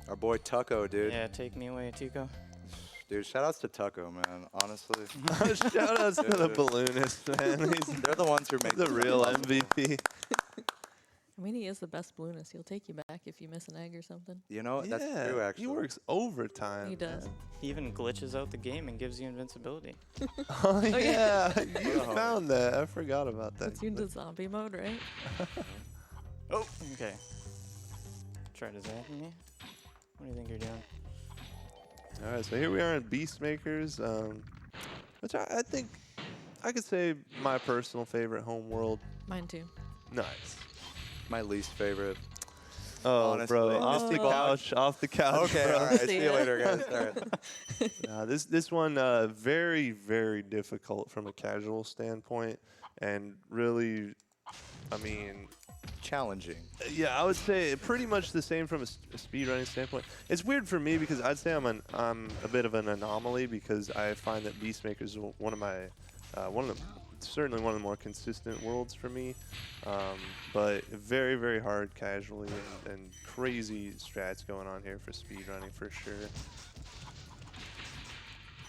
Our boy Tucko, dude. Yeah, take me away, Tico. Dude, shout outs to Tucko, man. Honestly. Shout outs to the balloonist, man. They're the ones who make He's the real MVP. I mean, he is the best balloonist. He'll take you back if you miss an egg or something. You know, Yeah, that's true, actually. he works overtime. He does. He even glitches out the game and gives you invincibility. Oh, yeah. yeah. You What a found that. I forgot about that. Puts you into zombie mode, right? Oh, okay. Try to zap me. What do you think you're doing? All right, so here we are in Beastmakers, which I think I could say my personal favorite home world. Mine too. Nice. My least favorite. Oh, Honestly. bro, off the Oh. couch, off the couch. Okay, bro. all right. See See you ya. later, guys. All right. Nah, this one very, very difficult from a casual standpoint, and really, I mean, Challenging. yeah, I would say pretty much the same from a speedrunning standpoint. It's weird for me because I'd say I'm a bit of an anomaly because I find that Beastmakers is one of my certainly one of the more consistent worlds for me, but very, very hard casually and crazy strats going on here for speedrunning for sure.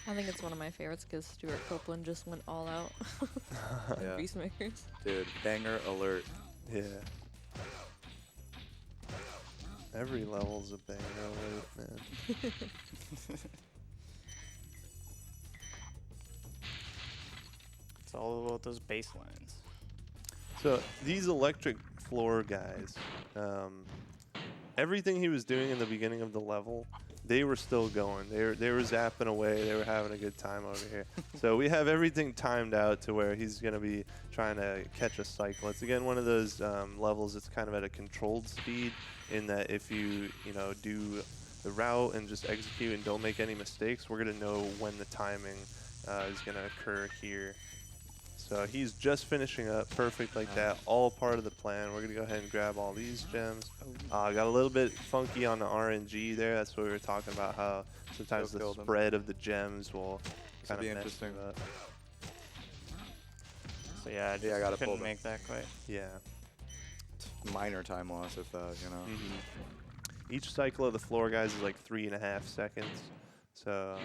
I think it's one of my favorites because Stuart Copeland just went all out on Yeah. Beastmakers. Dude, banger alert. Yeah. Every level's a banger alert, man. It's all about those baselines. So these electric floor guys, everything he was doing in the beginning of the level, they were still going. They were zapping away. They were having a good time over here. So we have everything timed out to where he's going to be trying to catch a cycle. It's again one of those levels that's kind of at a controlled speed in that if you do the route and just execute and don't make any mistakes, we're going to know when the timing is going to occur here. So he's just finishing up perfect like that, all part of the plan. We're going to go ahead and grab all these gems. Got a little bit funky on the RNG there. That's what we were talking about, how sometimes the spread of the gems will kind of be mess interesting. it up. So yeah, I just I gotta couldn't pull make that quite. Yeah. Minor time loss if you know. Each cycle of the floor, guys, is like 3.5 seconds. So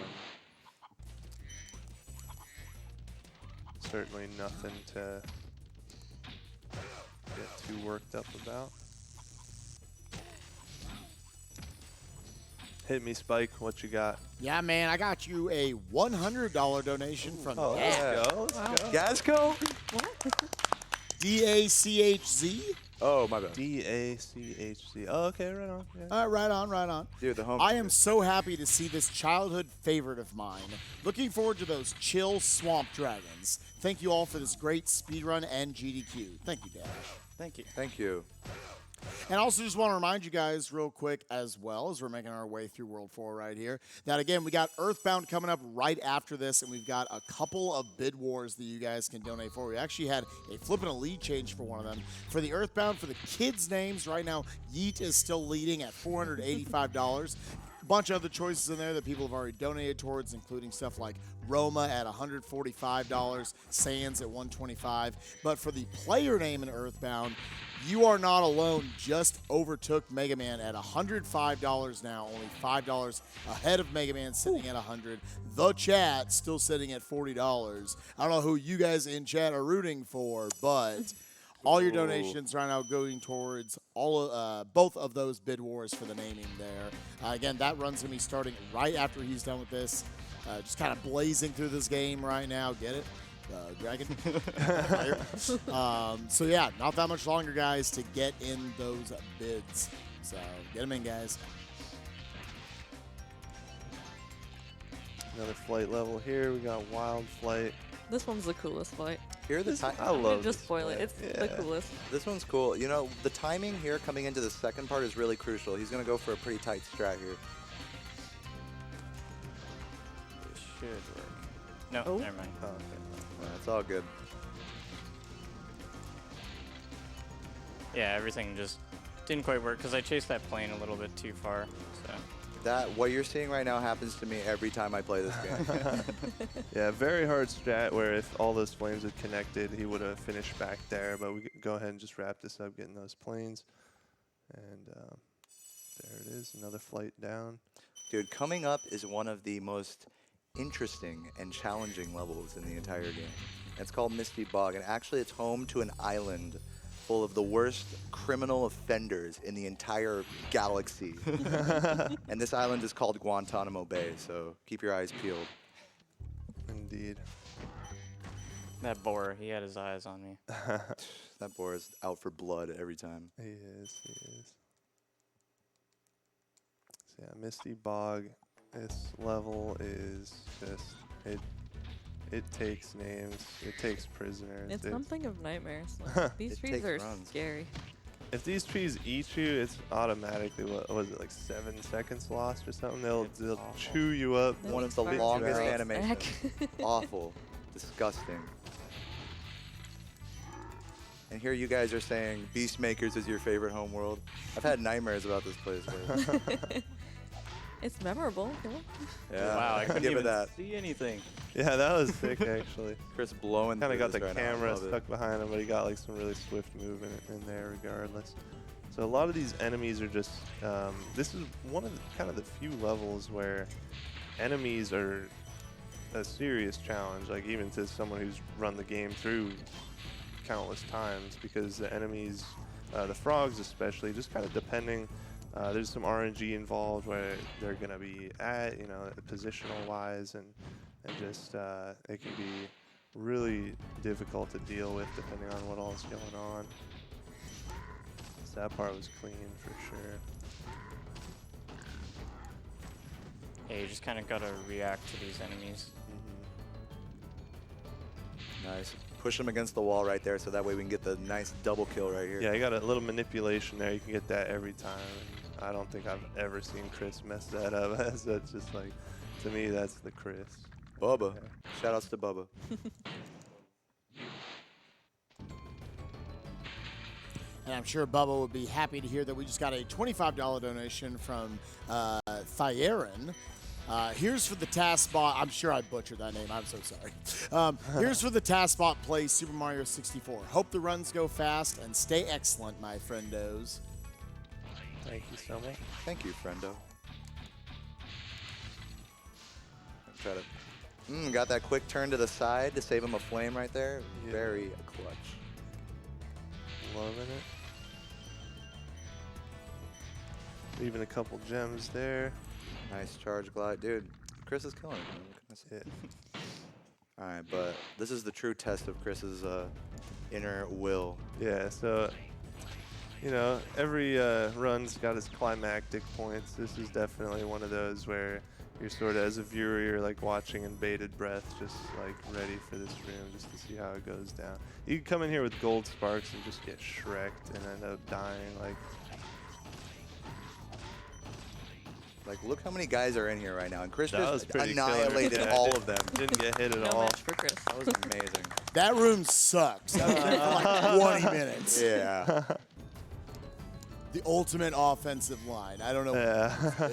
certainly nothing to get too worked up about. Hit me, Spike. What you got? Yeah, man, I got you a $100 donation from Oh, Gas. let's go. Let's go. Gasco? DACHZ. Oh, my bad. DACHC. Oh, okay, right on. Yeah. Right on, right on. Dude, the home. I am so happy to see this childhood favorite of mine. Looking forward to those chill swamp dragons. Thank you all for this great speedrun and GDQ. Thank you, Dash. Thank you. Thank you. And also just want to remind you guys real quick as well as we're making our way through World 4 right here, that again, we got Earthbound coming up right after this, and we've got a couple of bid wars that you guys can donate for. We actually had a flip and a lead change for one of them. For the Earthbound, for the kids' names, right now, Yeet is still leading at $485. Bunch of other choices in there that people have already donated towards, including stuff like Roma at $145, Sands at $125. But for the player name in Earthbound, You Are Not Alone just overtook Mega Man at $105 now, only $5 ahead of Mega Man, sitting at $100. The chat still sitting at $40. I don't know who you guys in chat are rooting for, but all your donations right now going towards both of those bid wars for the naming there. Again, that run's going to be starting right after he's done with this. Just kind of blazing through this game right now. Get it? Dragon. So yeah, not that much longer, guys, to get in those bids. So get them in, guys. Another flight level here. We got Wild Flight. This one's the coolest fight. Here are the time. I love Just this spoil it. flight. It's the coolest. This one's cool. You know, the timing here coming into the second part is really crucial. He's going to go for a pretty tight strat here. It should work. No, Oh. never mind. Oh, okay. It's all good. Yeah, everything just didn't quite work because I chased that plane a little bit too far. So What you're seeing right now happens to me every time I play this game. Yeah, very hard strat where if all those flames had connected, he would have finished back there. But we can go ahead and just wrap this up, getting those planes. And there it is, another flight down. Dude, coming up is one of the most interesting and challenging levels in the entire game. It's called Misty Bog, and actually it's home to an island full of the worst criminal offenders in the entire galaxy. And this island is called Guantanamo Bay, so keep your eyes peeled. Indeed. that boar, he had his eyes on me. That boar is out for blood every time. He is, he is. So yeah, Misty Bog. This level is just, it takes names, it takes prisoners. It's something of nightmares. Like, these It trees takes are runs. scary. If these trees eat you, it's automatically, what was it, like 7 seconds lost or something? They'll awful. chew you up. Then One of the Spyro longest strikes animations. back. Awful. Disgusting. And here you guys are saying Beastmakers is your favorite homeworld. I've had nightmares about this place. But It's memorable. Come on. yeah, Wow, I couldn't give it even that. see anything. Yeah, that was sick actually. Chris blowing Kind of through got the this right now. I camera love it. stuck behind him, but he got like some really swift movement in there regardless. So a lot of these enemies are just, this is one of the, kind of the few levels where enemies are a serious challenge, like even to someone who's run the game through countless times, because the enemies, the frogs especially, just kind of depending, there's some RNG involved where they're going to be at, you know, positional wise, and just it can be really difficult to deal with depending on what all is going on. So that part was clean for sure. Yeah, you just kind of gotta react to these enemies. Nice. Push him against the wall right there, so that way we can get the nice double kill right here. Yeah, you got a little manipulation there. You can get that every time. And I don't think I've ever seen Chris mess that up. That's just like, to me, that's the Chris. Bubba. Yeah. Shout outs to Bubba. And I'm sure Bubba would be happy to hear that we just got a $25 donation from Thierin. Here's for the Taskbot. I'm sure I butchered that name. I'm so sorry. Here's for the Taskbot plays Super Mario 64. Hope the runs go fast and stay excellent, my friendos. Thank you so much. Thank you, friendo. Try to. Got that quick turn to the side to save him a flame right there. Yeah. Very clutch. Loving it. Leaving a couple gems there. Nice charge glide. Dude, Chris is killing it, man. What can I say? Yeah. All right, but this is the true test of Chris's inner will. Yeah, so, you know, every run's got its climactic points. This is definitely one of those where you're sort of, as a viewer, you're like watching in bated breath, just like ready for this room, just to see how it goes down. You can come in here with gold sparks and just get shreked and end up dying. Like, look how many guys are in here right now, and Chris That was just pretty annihilated killer. all of them. Didn't get hit at No all. match for Chris. That was amazing. That room sucks. I was there for like 20 minutes. Yeah. The ultimate offensive line. I don't know. Yeah.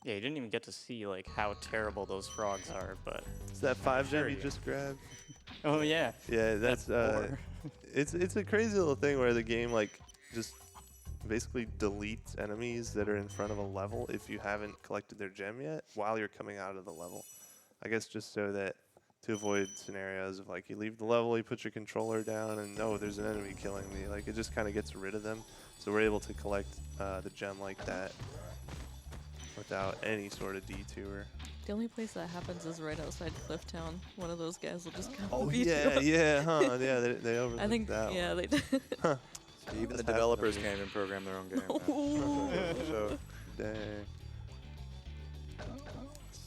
Yeah, you didn't even get to see like how terrible those frogs are, but Is that 5 gem Sure, you yeah. just grabbed? oh yeah, Yeah, that's four. it's a crazy little thing where the game like just basically deletes enemies that are in front of a level if you haven't collected their gem yet while you're coming out of the level. I guess just so that to avoid scenarios of like you leave the level, you put your controller down, and oh, there's an enemy killing me. Like it just kind of gets rid of them. So we're able to collect the gem like that without any sort of detour. The only place that happens is right outside Clifftown. One of those guys will just come. Oh beat you yeah, up. yeah, huh? Yeah, they overlooked I think that yeah, one. they did. Even the That's developers happening. can't even program their own game. Ooh. Man. So, Dang.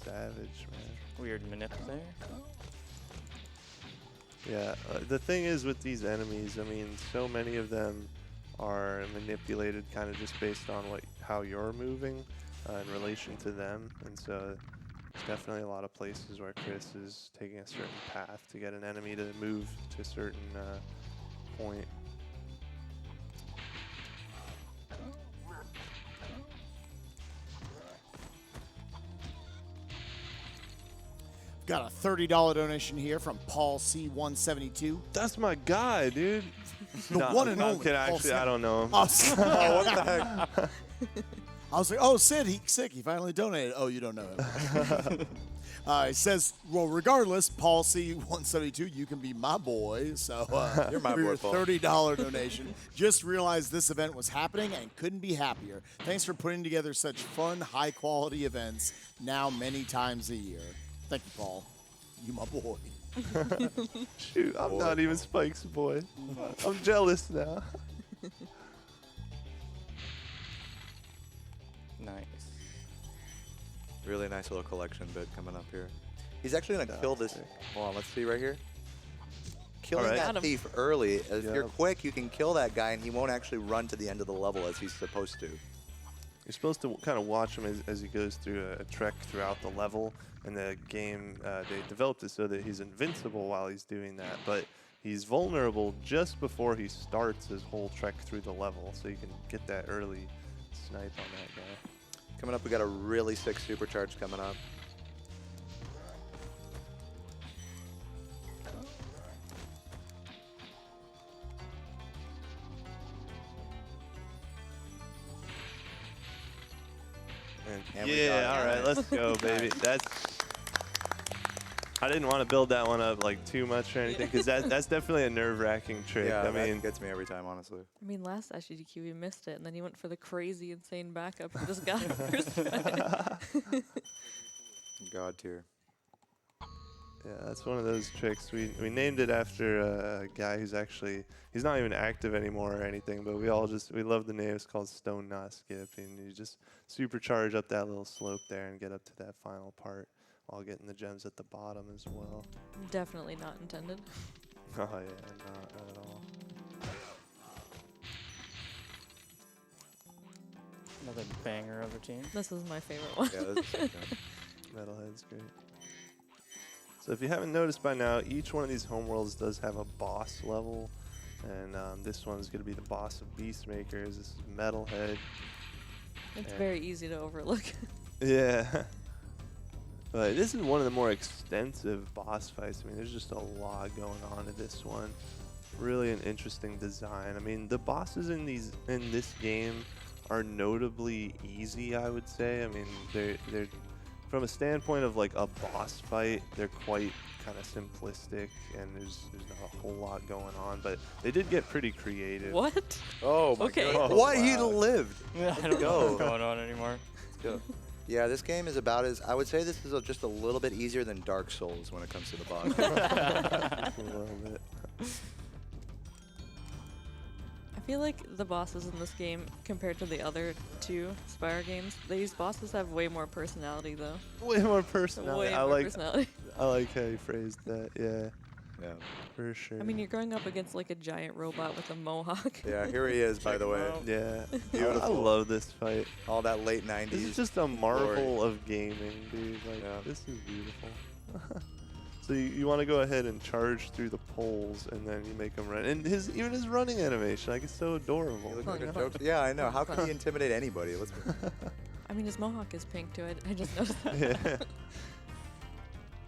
Savage, man. Weird manip there. Yeah, the thing is with these enemies, I mean, so many of them are manipulated kind of just based on how you're moving in relation to them. And so there's definitely a lot of places where Chris is taking a certain path to get an enemy to move to a certain point. Got a $30 donation here from Paul C172. That's my guy, dude. The one and I'm only. kidding. Paul Actually, I don't know him. Oh, what the heck? I was like, oh, Sid, he's sick. He finally donated. Oh, you don't know him. It says, well, regardless, Paul C172, you can be my boy. So You're my for your boy, Paul. $30 donation. Just realized this event was happening and couldn't be happier. Thanks for putting together such fun, high-quality events now many times a year. Thank you, Paul. You my boy. Shoot, I'm not even Spike's boy. I'm jealous now. Nice. really nice little collection bit coming up here. He's actually going to kill this. Hold on, let's see right here. Killing Alright. Got that him. thief early. If you're Yep. quick, you can kill that guy, and he won't actually run to the end of the level as he's supposed to. You're supposed to kind of watch him as he goes through a trek throughout the level. In the game, they developed it so that he's invincible while he's doing that, but he's vulnerable just before he starts his whole trek through the level, so you can get that early snipe on that guy. Coming up, we got a really sick supercharge coming up. And we got Yeah, it. all right, let's go, baby. That's. I didn't want to build that one up like too much or anything, because that's definitely a nerve-wracking trick. Yeah, I mean, that gets me every time, honestly. I mean, last SGDQ we missed it, and then he went for the crazy, insane backup and just got it first try. God tier. yeah, that's one of those tricks. We named it after a guy who's actually, he's not even active anymore or anything, but we love the name. It's called Stone Not Skip, and you just supercharge up that little slope there and get up to that final part while getting the gems at the bottom as well. Definitely not intended. Oh yeah, not at all. Another banger of a team. This is my favorite one. Yeah, this is sick, man. Metalhead's great. So if you haven't noticed by now, each one of these homeworlds does have a boss level. And this one's going to be the boss of Beastmakers. This is Metalhead. It's Yeah. very easy to overlook. Yeah. But this is one of the more extensive boss fights. I mean, there's just a lot going on in this one. Really an interesting design. I mean, the bosses in this game are notably easy, I would say. I mean, they're from a standpoint of like a boss fight, they're quite kind of simplistic, and there's not a whole lot going on. But they did get pretty creative. What? Oh my Okay. god. Oh, What? He wow. lived. I don't know what's going on anymore. Let's go. Yeah, this game is about as, I would say this is just a little bit easier than Dark Souls when it comes to the boss. A little bit. I feel like the bosses in this game, compared to the other two Spyro games, these bosses have way more personality, though. Way more personality. Way I more like personality. I like how you phrased that. Yeah, Yeah. for sure. I mean, you're going up against like a giant robot with a mohawk. Yeah, here he is, by the way. yeah. I Beautiful. love this fight. All that late 90s. This is just a marvel glory. of gaming, dude. Like, Yeah. this is beautiful. So you want to go ahead and charge through the poles, and then you make them run. And even his running animation, like, it's so adorable. You look Oh, like a no. joke. Yeah, I know. How can he intimidate anybody? Let's be I mean, his mohawk is pink too. I just noticed that. Yeah.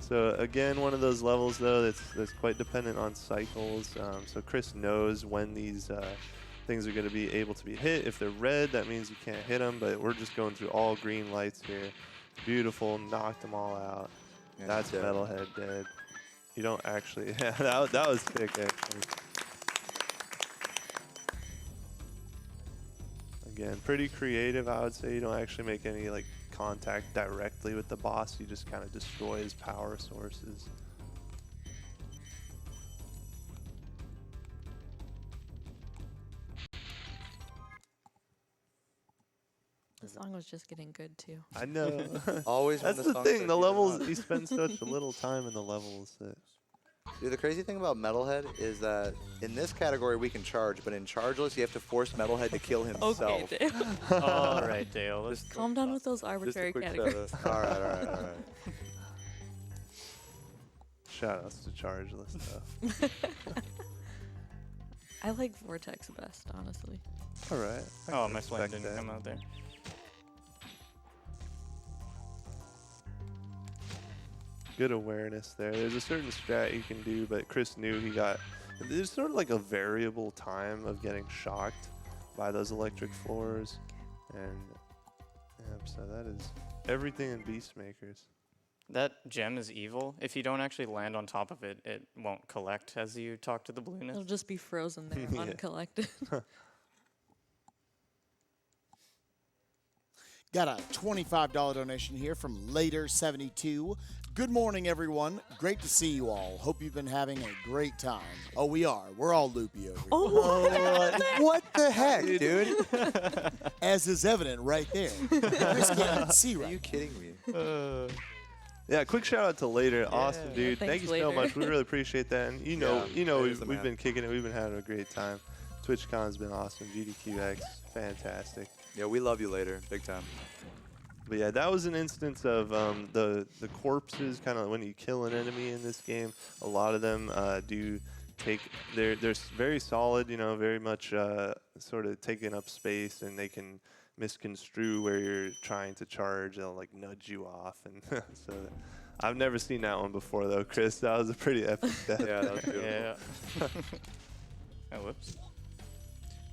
So again, one of those levels though that's quite dependent on cycles. So Chris knows when these things are going to be able to be hit. If they're red, that means you can't hit them. But we're just going through all green lights here. Beautiful, knocked them all out. Yeah, That's dead. Metalhead dead. You don't actually. Yeah, that was sick actually. Again, pretty creative, I would say. You don't actually make any like contact directly with the boss. You just kind of destroy his power sources. The song was just getting good too. I know. Always when That's the the songs thing. start The keeping levels. up. You spend such a little time in the levels that. Dude, the crazy thing about Metalhead is that in this category we can charge, but in Chargeless you have to force Metalhead to kill himself. Okay, Dale. All right, Dale. Let's Calm down with those Just a arbitrary quick categories. all right. Shoutouts to Chargeless though. I like Vortex best, honestly. All right. I Oh, can my flame respect didn't that. come out there. Good awareness there. There's a certain strat you can do, but Chris knew he got. There's sort of like a variable time of getting shocked by those electric floors, and yep. So that is everything in Beastmakers. That gem is evil. If you don't actually land on top of it, it won't collect as you talk to the blueness. It'll just be frozen there, Yeah. uncollected. Got a $25 donation here from Later72. Good morning, everyone. Great to see you all. Hope you've been having a great time. Oh, we are. We're all loopy over here. Oh, What the heck, dude? As is evident right there. Chris can't even see Are right you now. kidding me? Yeah, quick shout out to Later. Awesome, Yeah, dude. thanks, Thank you so Later. much. We really appreciate that. And you know, Yeah, Later's the we've man. been kicking it. We've been having a great time. TwitchCon's been awesome. GDQx, fantastic. Yeah, we love you later. Big time. But yeah, that was an instance of the corpses. Kind of when you kill an enemy in this game, a lot of them do take. They're very solid. You know, very much sort of taking up space, and they can misconstrue where you're trying to charge. They'll like nudge you off, and so I've never seen that one before though, Chris. That was a pretty epic death. Yeah, that was beautiful. Yeah. Oh, whoops.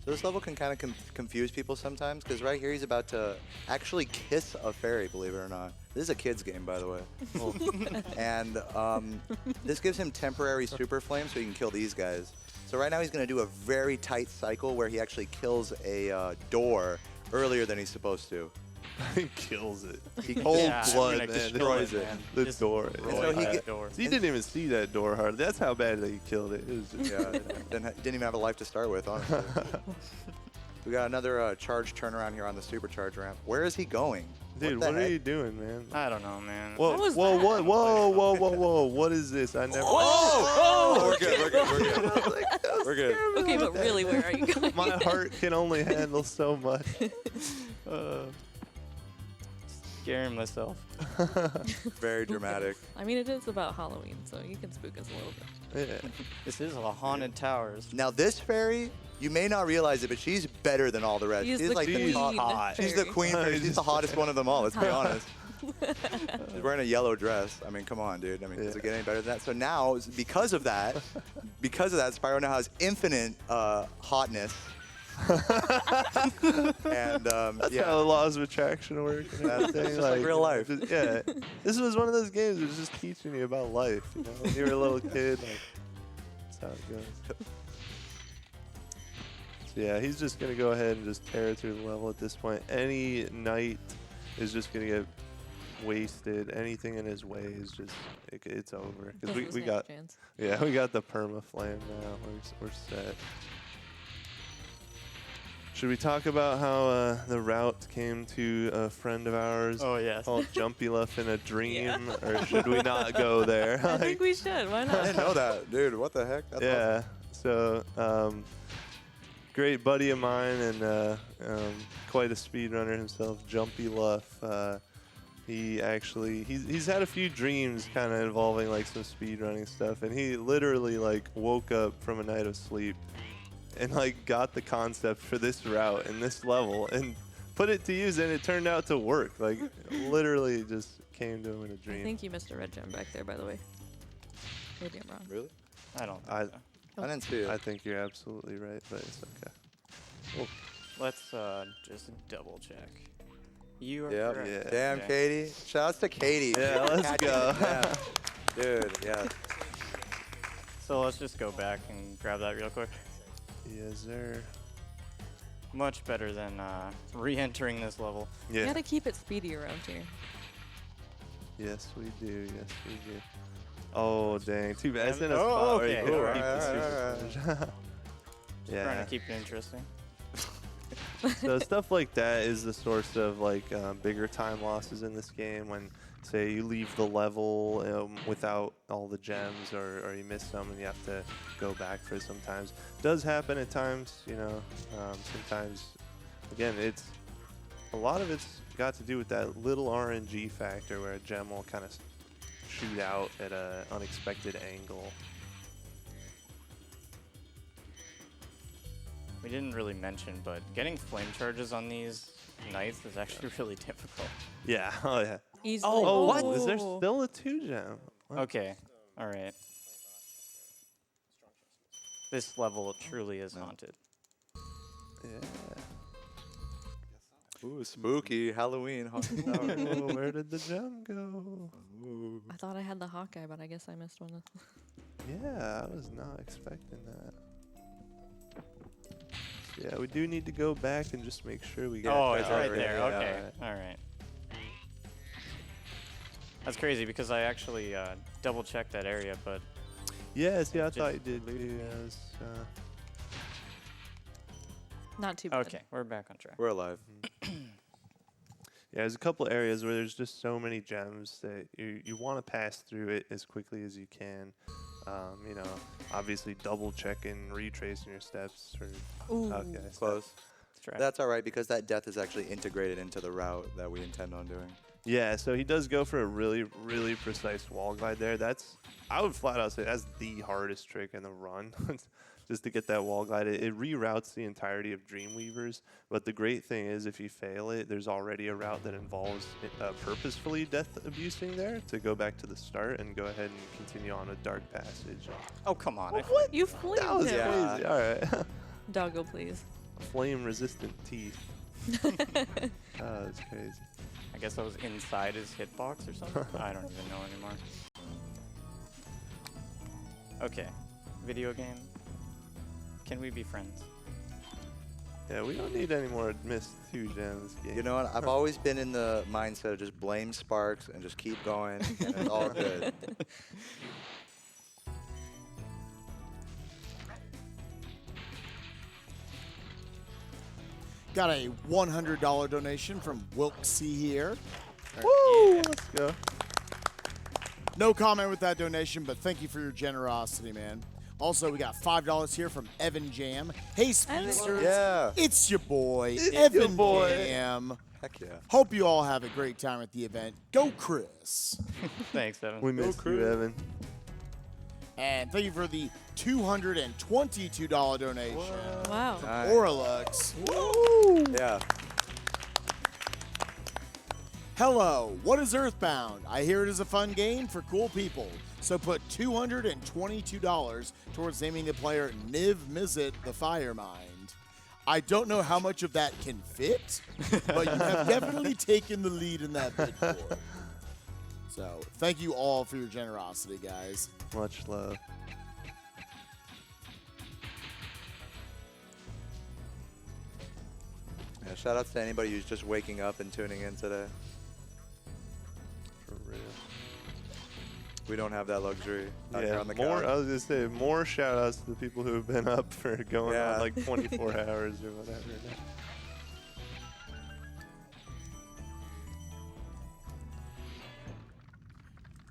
So this level can kind of confuse people sometimes, because right here he's about to actually kiss a fairy, believe it or not. This is a kid's game, by the way. And this gives him temporary super flame so he can kill these guys. So right now he's going to do a very tight cycle where he actually kills a door earlier than he's supposed to. He kills it. He Cold Yeah, I'm blood, gonna man. destroys it. man. The Just door. destroys So he that get- door. So you didn't even see that door hard. That's how bad that you killed it. It was just Yeah, didn't even have a life to start with, honestly. We got another charge turnaround here on the supercharge ramp. Where is he going? Dude, the what are heck? you doing, man? I don't know, man. Whoa, What was whoa, that? what? Whoa! What is this? I never. Oh, we're good. We're good. okay, but really, where are you going? My heart can only handle so much. Scaring myself. Very dramatic. I mean, it is about Halloween, so you can spook us a little bit. Yeah. This is a haunted towers. Now this fairy, you may not realize it, but she's better than all the rest. She's She's the like the queen top. hot. She's the fairy. queen fairy. She's the hottest one of them all. Let's be honest. She's wearing a yellow dress. I mean, come on, dude. I mean, does it get any better than that? So now, because of that, Spyro now has infinite hotness. And That's yeah. how the laws of attraction work. And That's everything. just like real life. Yeah. This was one of those games that was just teaching you about life. You know, when you were a little kid, like, that's how it goes. So yeah, he's just gonna go ahead and just tear through the level at this point. Any knight is just gonna get wasted. Anything in his way is just it's over. Because Doesn't we stand a got chance. we got the perma flame now. We're set. Should we talk about how the route came to a friend of ours Oh, yes. called Jumpy Luff in a dream, or should we not go there? I think we should. Why I not? didn't know that, dude. What the heck? That's yeah. So, great buddy of mine and quite a speedrunner himself, Jumpy Luff. He actually he's had a few dreams kind of involving like some speedrunning stuff, and he literally like woke up from a night of sleep and like got the concept for this route and this level and put it to use, and it turned out to work. Like literally just came to him in a I dream. think you missed a red gem back there, by the way. Maybe I'm wrong. Really? I don't think I- so. I didn't see it. I think you're absolutely right, but it's okay. Let's just double check. You are Yep. correct. Yeah. Damn, Okay. Katie. Shouts to Katie. Yeah, let's Catching go. it, yeah. Dude, yeah. So let's just go back and grab that real quick. Yes, sir. Much better than re-entering this level. You Yeah. gotta keep it speedy around here. Yes, we do. Yes, we do. Oh, dang. Too bad. It's in a Oh, spot where you okay. can Alright, keep the alright, super footage. Trying Yeah. to keep it interesting. So stuff like that is the source of like bigger time losses in this game. When, say, you leave the level without all the gems, or you miss some and you have to go back for it sometimes. Does happen at times, you know. Sometimes, again, it's a lot of it's got to do with that little RNG factor where a gem will kind of shoot out at an unexpected angle. We didn't really mention, but getting flame charges on these knights is actually really difficult. Yeah. Oh yeah. Easily. Oh, what? Is there still a 2-gem? What? Okay. All right. This level truly is haunted. Yeah. Ooh, spooky Halloween. haunted tower. Oh, where did the gem go? Ooh. I thought I had the Hawkeye, but I guess I missed one. Yeah, I was not expecting that. Yeah, we do need to go back and just make sure we got Oh, that it's right already. there. Yeah, Okay. alright. All right. That's crazy because I actually double checked that area, but Yes, yeah, I Just- thought you did too. Yes. Not too bad. okay, we're back on track. We're alive. Yeah, there's a couple areas where there's just so many gems that you want to pass through it as quickly as you can. You know, obviously double checking, retracing your steps. Or, Ooh. okay, so- Close. Let's try. That's all right because that death is actually integrated into the route that we intend on doing. Yeah, so he does go for a really, really precise wall glide there. That's, I would flat out say that's the hardest trick in the run, just to get that wall glide. It reroutes the entirety of Dreamweavers, but the great thing is if you fail it, there's already a route that involves purposefully death abusing there to go back to the start and go ahead and continue on a dark passage. Oh, come on. What? You flamed That was him. Yeah. crazy. All right. Doggo, please. Flame-resistant teeth. Oh, that's crazy. I guess I was inside his hitbox or something. I don't even know anymore. Okay, video game. Can we be friends? Yeah, we don't need any more missed 2 gems. Game. You know what? I've always been in the mindset of just blame Sparks and just keep going, and it's all good. Got a $100 donation from Wilksy here. Woo! Let's go. No comment with that donation, but thank you for your generosity, man. Also, we got $5 here from Evan Jam. Hey, Speedsters. Yeah. It's your boy, It's Evan your boy. Jam. Heck yeah. Hope you all have a great time at the event. Go, Chris. Thanks, Evan. We missed you, Evan. And thank you for the $222 donation. Wow. Nice. Oralux. Yeah. Hello, what is Earthbound? I hear it is a fun game for cool people. So put $222 towards naming the player Niv Mizzet the Firemind. I don't know how much of that can fit, but you have definitely taken the lead in that bid pool. So thank you all for your generosity, guys. Much love. Yeah, shout outs to anybody who's just waking up and tuning in today. For real. We don't have that luxury out here Yeah, on the more. couch. I was gonna say more shout outs to the people who have been up for going Yeah. on like 24 hours or whatever.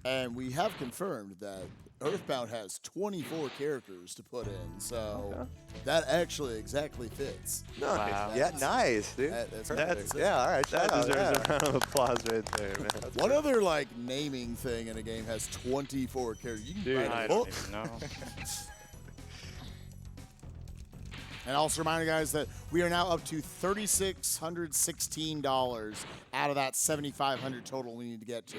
And we have confirmed that Earthbound has 24 characters to put in, so that actually exactly fits. Wow. Yeah, nice, dude. That's Perfect. Yeah, all right. That shout out, deserves yeah. a round of applause right there, man. What other like naming thing in a game has 24 characters? You can Dude, write I a don't book. even know. And also remind you guys that we are now up to $3,616 out of that $7,500 total we need to get to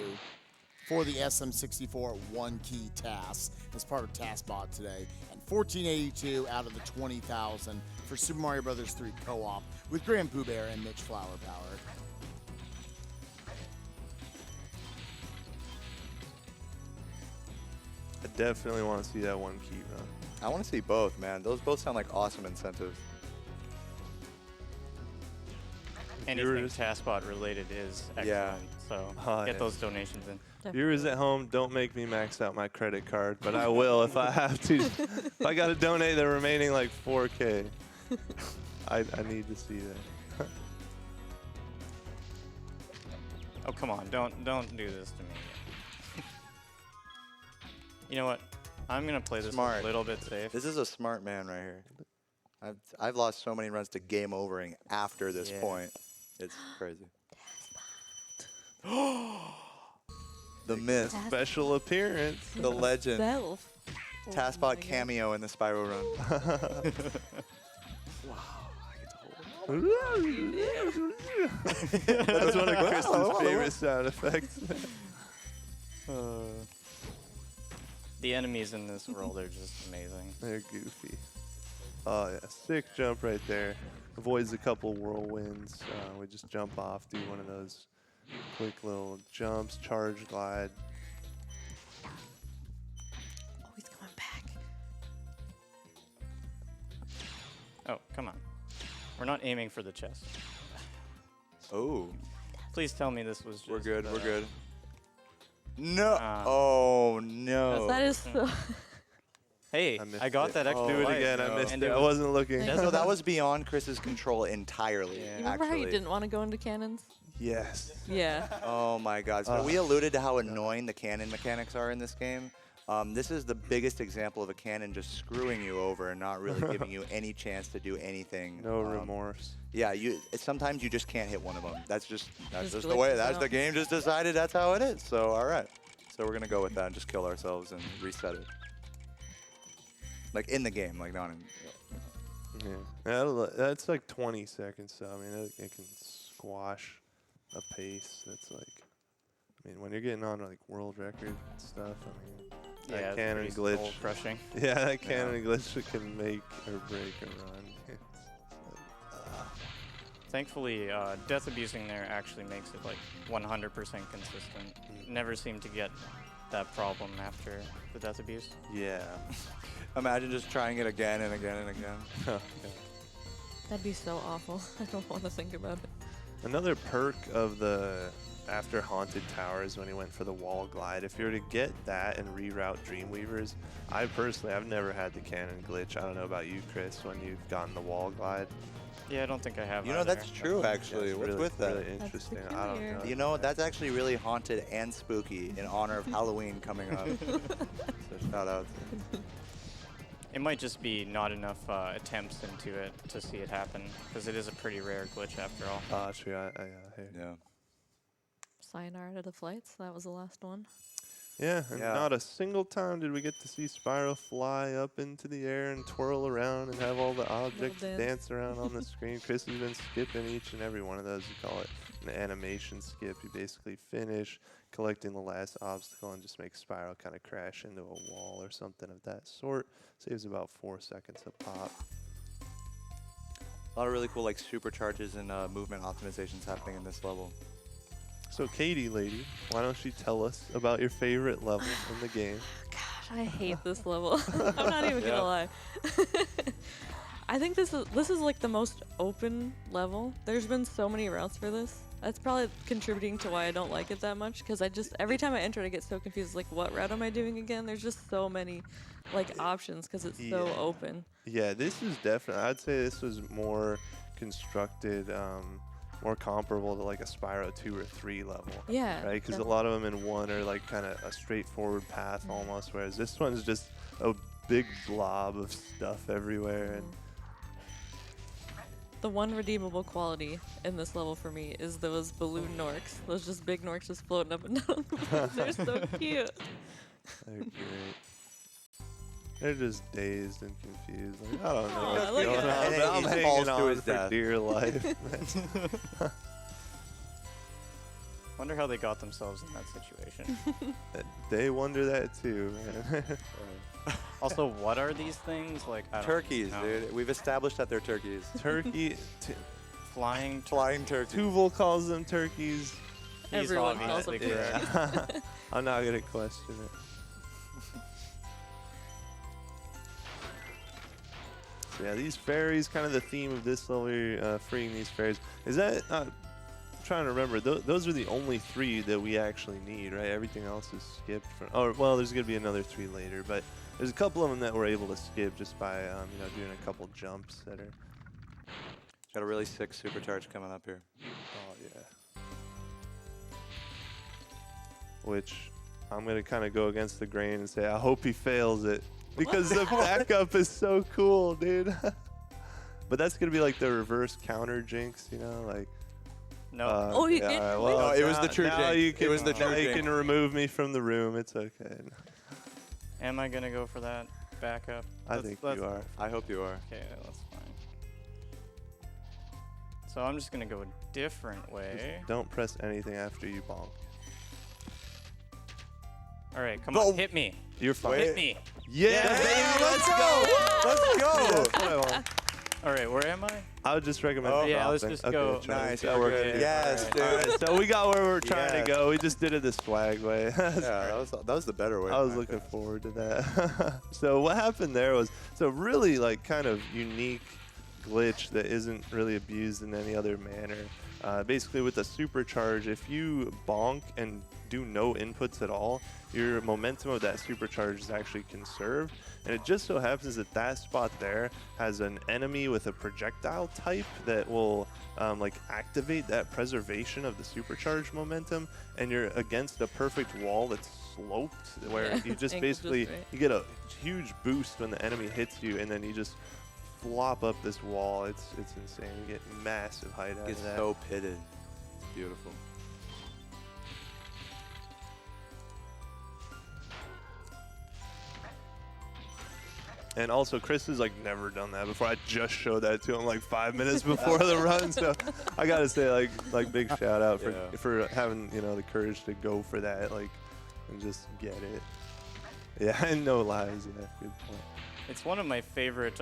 for the SM64 one-key task as part of TaskBot today, and $1,482 out of the $20,000 for Super Mario Bros. 3 co-op with Grand Pooh Bear and Mitch Flower Power. I definitely want to see that one key run. I want to see both, man. Those both sound like awesome incentives. Anything TaskBot related is excellent. Yeah. So Oh, get yeah. those donations in. Viewers at home, don't make me max out my credit card, but I will if I have to. If I got to donate the remaining like 4K, I need to see that. Oh, come on. Don't do this to me. You know what? I'm going to play this Smart. a little bit safe. This is a smart man right here. I've lost so many runs to game overing after this Yeah. point. It's crazy. The myth, Special appearance. the legend, Self. TaskBot cameo in the Spyro run. That's one of Kristen's favorite sound effects. The enemies in this world are just amazing. They're goofy. Oh yeah, sick jump right there. Avoids a couple whirlwinds. We just jump off, do one of those quick little jumps, charge glide. Oh, he's coming back. Oh, come on. We're not aiming for the chest. Oh, Please tell me this was just... we're good. We're uh, good. No. Ah. Oh no. That is so. Hey, I missed I got it. that extra Oh, Do it life. again. I no. missed And it. it I was- wasn't looking. So that was beyond Chris's control entirely. Yeah. You remember how Actually. you didn't want to go into cannons? Yes. Yeah. Oh my God! So we alluded to how annoying the cannon mechanics are in this game. This is the biggest example of a cannon just screwing you over and not really giving you any chance to do anything. No remorse. Yeah, sometimes you just can't hit one of them. That's just Just the way. glitches That's out. the game just decided that's how it is. So all right. So we're gonna go with that and just kill ourselves and reset it. Like in the game, like not in. Yeah. That's like 20 seconds. So I mean, it can squash a pace. That's like. I mean, when you're getting on like world record stuff, I mean, Yeah, that it's cannon pretty glitch. soul-crushing. Yeah, that cannon glitch can make or break a run. Thankfully, death abusing there actually makes it like 100% consistent. Never seem to get that problem after the death abuse. Yeah. Imagine just trying it again and again and again. That'd be so awful. I don't want to think about it. Another perk of the after Haunted Towers when he went for the wall glide, if you were to get that and reroute Dreamweavers, I've never had the cannon glitch. I don't know about you, Chris, when you've gotten the wall glide. Yeah, I don't think I have. You know, either. that's true actually. It's What's really, with that? really That's interesting. I don't peculiar. know. You know, that's actually really haunted and spooky in honor of Halloween coming up. So shout out. It might just be not enough attempts into it to see it happen, because it is a pretty rare glitch after all. True. I hear. Yeah. Sayonara to the flights. That was the last one. Yeah, and Yeah. not a single time did we get to see Spyro fly up into the air and twirl around and have all the objects dance. dance around on the screen. Chris has been skipping each and every one of those. You call it an animation skip. You basically finish collecting the last obstacle and just make Spyro kind of crash into a wall or something of that sort. Saves about 4 seconds a pop. A lot of really cool like supercharges and movement optimizations happening in this level. So Katie, lady, why don't you tell us about your favorite level in the game? Gosh, I hate this level. I'm not even gonna lie. I think this is like the most open level. There's been so many routes for this. That's probably contributing to why I don't like it that much, because I just every time I enter it I get so confused, like what route am I doing again? There's just so many like options because it's so Yeah. open. Yeah, this is definitely, I'd say this was more constructed, more comparable to like a Spyro 2 or 3 level. Yeah. Right, because a lot of them in 1 are like kind of a straightforward path almost, whereas this one's just a big blob of stuff everywhere. And The one redeemable quality in this level for me is those balloon Norks. Those just big Norks just floating up and down. They're so cute. they're great. They're just dazed and confused. Like, I don't know Aw, what's look going at on, that. but I'm He hanging falls to on his for death. dear life. Wonder how they got themselves in that situation. They wonder that too, man. Also, what are these things? Like I don't Turkeys, know. dude. We've established that they're turkeys. Turkey, Flying. Flying turkeys. Tuval calls them turkeys. He's Everyone calls them obviously turkeys. correct. Yeah. I'm not gonna question it. So yeah, these fairies, kind of the theme of this level, you're, freeing these fairies. Is that, I'm trying to remember, those are the only 3 that we actually need, right? Everything else is skipped from, oh, well, there's gonna be another 3 later, but there's a couple of them that we're able to skip just by, doing a couple jumps that are, Got a really sick supercharge coming up here. oh yeah. Which, I'm gonna kind of go against the grain and say, I hope he fails it. Because the backup is so cool, dude. But that's gonna be like the reverse counter jinx, like. No. Oh, you yeah, did? all right, Wait. well, No, it was now- the true now jinx. you It can, was the now true you jinx. can remove me from the room. It's okay. Am I gonna go for that backup? I think you are. I hope you are. Okay, that's fine. So I'm just gonna go a different way. Just don't press anything after you bonk. All right, come Go. on, hit me. You're fine. Wait. Hit me. Yeah, baby, let's go. Let's go. That's what I want. All right, where am I? I would just recommend. Oh, yeah, let's dropping. just Okay, go. try Nice. that We're worked. good. Yeah, Yes, alright. dude. All right, so we got where we're trying Yeah. to go. We just did it the swag way. That's Yeah, great. that was the better way. I was looking forward to that. So what happened there was really like kind of unique glitch that isn't really abused in any other manner. Basically with the supercharge, if you bonk and do no inputs at all, your momentum of that supercharge is actually conserved. And it just so happens that that spot there has an enemy with a projectile type that will like activate that preservation of the supercharge momentum, and you're against a perfect wall that's sloped where Yeah, you just angled just basically right. you get a huge boost when the enemy hits you, and then you just flop up this wall. It's insane. You get massive height out It's of that. so pitted. It's beautiful. And also, Chris has like never done that before. I just showed that to him like 5 minutes before the run, so I gotta say like big shout out Yeah. for having the courage to go for that and just get it. Yeah, and no lies. Yeah, good point. It's one of my favorite,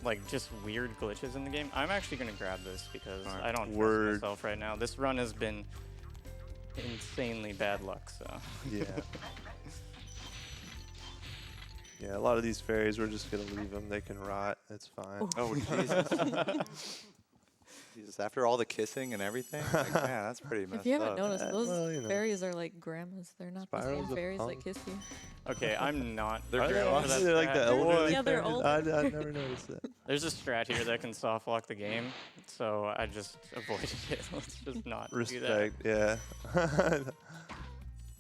like just weird glitches in the game. I'm actually gonna grab this because Alright. I don't trust Word. myself right now. This run has been insanely bad luck. So Yeah. Yeah, a lot of these fairies, we're just gonna leave them. They can rot. It's fine. Oh, Jesus. Jesus, after all the kissing and everything? Like, man, that's pretty messed If you haven't up. noticed, those well, fairies are like grandmas. They're not the Spyro's same a fairies punk. that kiss you. okay, I'm not. They're ready grandmas. for that They're like the strat. elderly Yeah, they're fairies. older. I never noticed that. There's a strat here that can soft lock the game, so I just avoided it. Let's just not do that. Respect, yeah.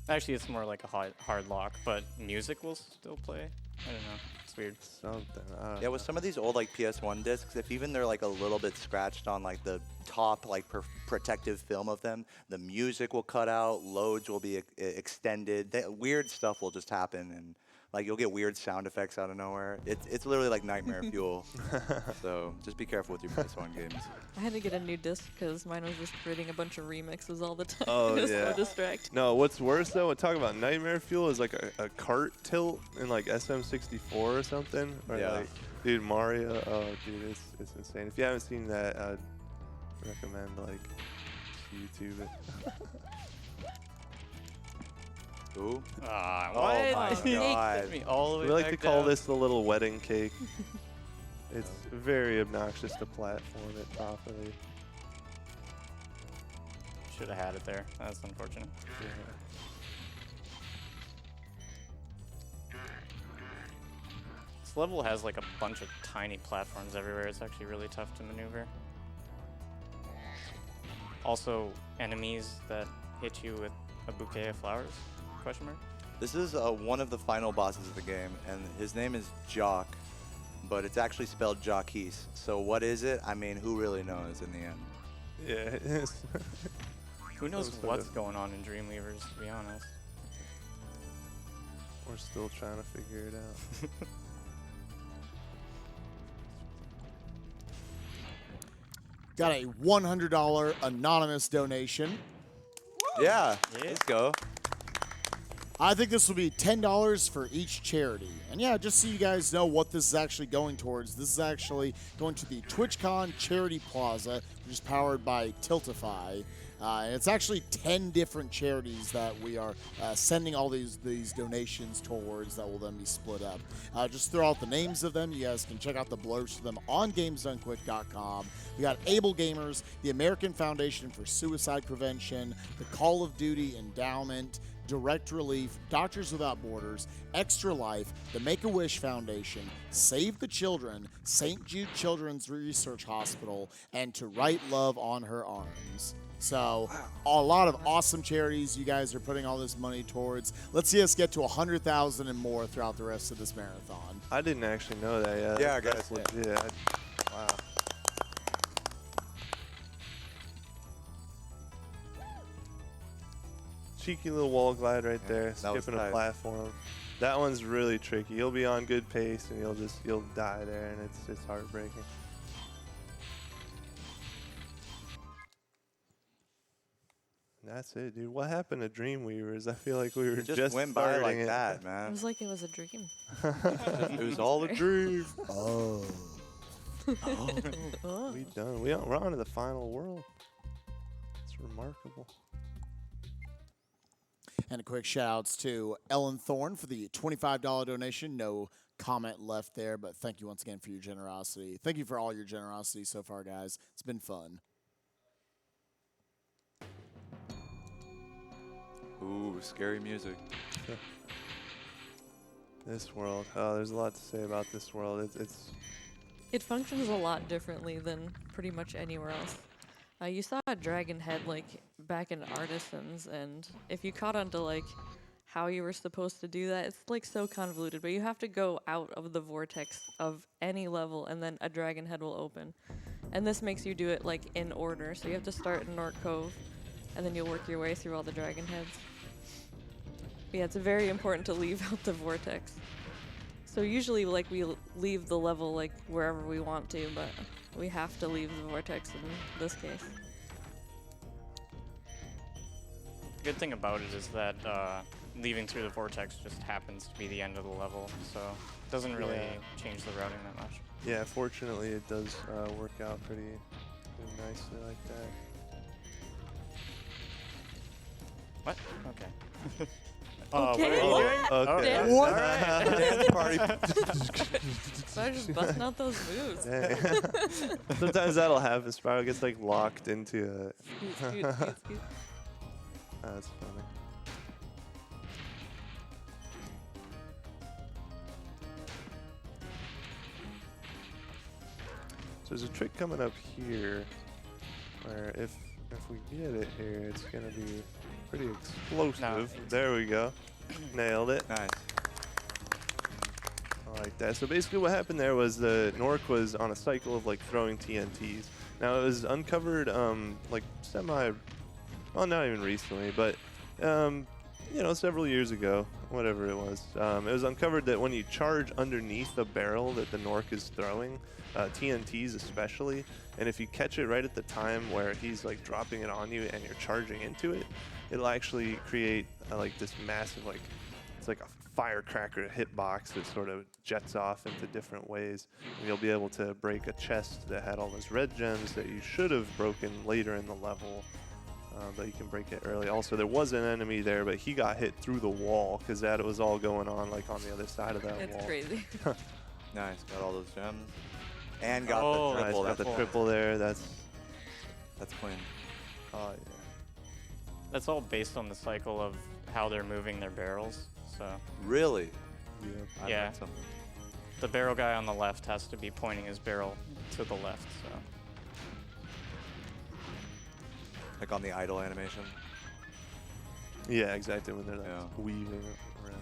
Actually, it's more like a hard lock, but music will still play. I don't know. It's weird. Something. I don't Yeah, know. with some of these old like PS1 discs, if even they're like a little bit scratched on like the top like protective film of them, the music will cut out, loads will be extended, weird stuff will just happen, and like you'll get weird sound effects out of nowhere. It's literally like nightmare fuel. So just be careful with your PS1 games. I had to get a new disc because mine was just creating a bunch of remixes all the time. Oh, It was yeah. so distracting. No, what's worse though, talk about nightmare fuel is like a cart tilt in like SM64 or something. Or Yeah. like, dude, Mario. Oh, dude, it's insane. If you haven't seen that, I'd recommend like YouTube it. Ooh. Ah, Oh what? my He God. kicked me all the way We like to back call down. this the little wedding cake. It's very obnoxious to platform it properly. Should have had it there. That's unfortunate. Yeah. This level has like a bunch of tiny platforms everywhere. It's actually really tough to maneuver. Also, enemies that hit you with a bouquet of flowers? Question mark? This is one of the final bosses of the game, and his name is Jock, but it's actually spelled Jockeys. So what is it? I mean, who really knows in the end? Yeah, it is. Who knows Some sort what's of- going on in Dreamweavers, to be honest. We're still trying to figure it out. Got a $100 anonymous donation. Yeah, Yeah. let's go. I think this will be $10 for each charity. And yeah, just so you guys know what this is actually going towards, this is actually going to the TwitchCon Charity Plaza, which is powered by Tiltify. And it's actually 10 different charities that we are sending all these donations towards that will then be split up. Just throw out the names of them. You guys can check out the blurbs for them on GamesDoneQuick.com. We got Able Gamers, the American Foundation for Suicide Prevention, the Call of Duty Endowment, Direct Relief, Doctors Without Borders, Extra Life, the Make-A-Wish Foundation, Save the Children, St. Jude Children's Research Hospital, and To Write Love on Her Arms. So, a lot of awesome charities you guys are putting all this money towards. Let's see us get to 100,000 and more throughout the rest of this marathon. I didn't actually know that yet. Yeah, That's guys. legit. Wow. Cheeky little wall glide right there, that was skipping a tight. platform. That one's really tricky. You'll be on good pace and you'll die there, and it's heartbreaking. And that's it, dude. What happened to Dreamweavers? I feel like we were It just just went by like starting it. that, It man. was like it was a dream. It was all a dream. Oh. Oh. We done. We're on to the final world. It's remarkable. And a quick shout outs to Ellen Thorne for the $25 donation. No comment left there, but thank you once again for your generosity. Thank you for all your generosity so far, guys. It's been fun. Ooh, scary music. This world. Oh, there's a lot to say about this world. It's It functions a lot differently than pretty much anywhere else. You saw a dragon head like back in Artisans, and if you caught on to like how you were supposed to do that, it's like so convoluted. But you have to go out of the vortex of any level, and then a dragon head will open. And this makes you do it like in order. So you have to start in North Cove, and then you'll work your way through all the dragon heads. But yeah, it's very important to leave out the vortex. So usually, like, we leave the level, like, wherever we want to, but we have to leave the vortex in this case. Good thing about it is that leaving through the vortex just happens to be the end of the level, so it doesn't really Yeah. change the routing that much. yeah. Fortunately, it does work out pretty nicely like that. What? Okay. Okay. What are you doing? Okay. Dance. What? Dance party. So I just busting out those moves. Dang. Sometimes that'll happen. Spyro gets like locked into a. Scoot, scoot, scoot, scoot. That's funny. So there's a trick coming up here, where if we get it here, it's gonna be pretty explosive. No. There we go. Nailed it. Nice. like that. So basically what happened there was the Nork was on a cycle of like throwing TNTs. Now it was uncovered like well, not even recently, but you know, several years ago, whatever it was uncovered that when you charge underneath the barrel that the Nork is throwing, TNTs especially, and if you catch it right at the time where he's like dropping it on you and you're charging into it, it'll actually create like this massive, like, it's like a firecracker hitbox that sort of jets off into different ways. And you'll be able to break a chest that had all those red gems that you should have broken later in the level. But you can break it early. Also, there was an enemy there, but he got hit through the wall because that was all going on like on the other side of that wall. It's crazy. Nice, got all those gems. And got Oh, the Nice, triple. got the That's triple there. That's clean. oh yeah. That's all based on the cycle of how they're moving their barrels. So Really? Yeah. I Yeah. learned something. the barrel guy on the left has to be pointing his barrel to the left. So Like on the idle animation. Yeah, exactly. When they're like Yeah. weaving around.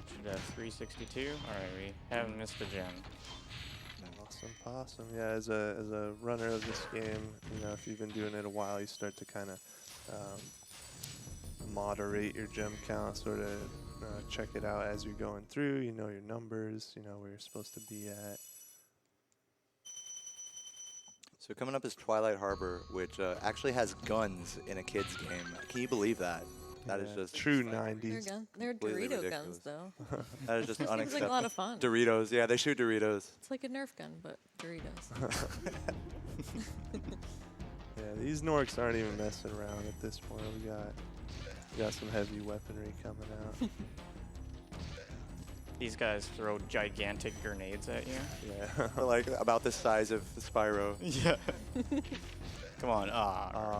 should have 362. All right, we haven't missed a gem. Awesome, awesome. Yeah, as a runner of this game, you know, if you've been doing it a while, you start to kind of moderate your gem count, sort of check it out as you're going through. You know your numbers, you know where you're supposed to be at. So coming up is Twilight Harbor, which actually has guns in a kid's game. Can you believe that? That is Yeah, just true They're 90s. They're completely Dorito ridiculous. guns, though. That is just Seems unacceptable. like a lot of fun. Doritos, yeah, they shoot Doritos. It's like a Nerf gun, but Doritos. Yeah, these Norks aren't even messing around at this point. We got some heavy weaponry coming out. These guys throw gigantic grenades at you. Yeah. They're like about the size of Spyro. Yeah. Come on.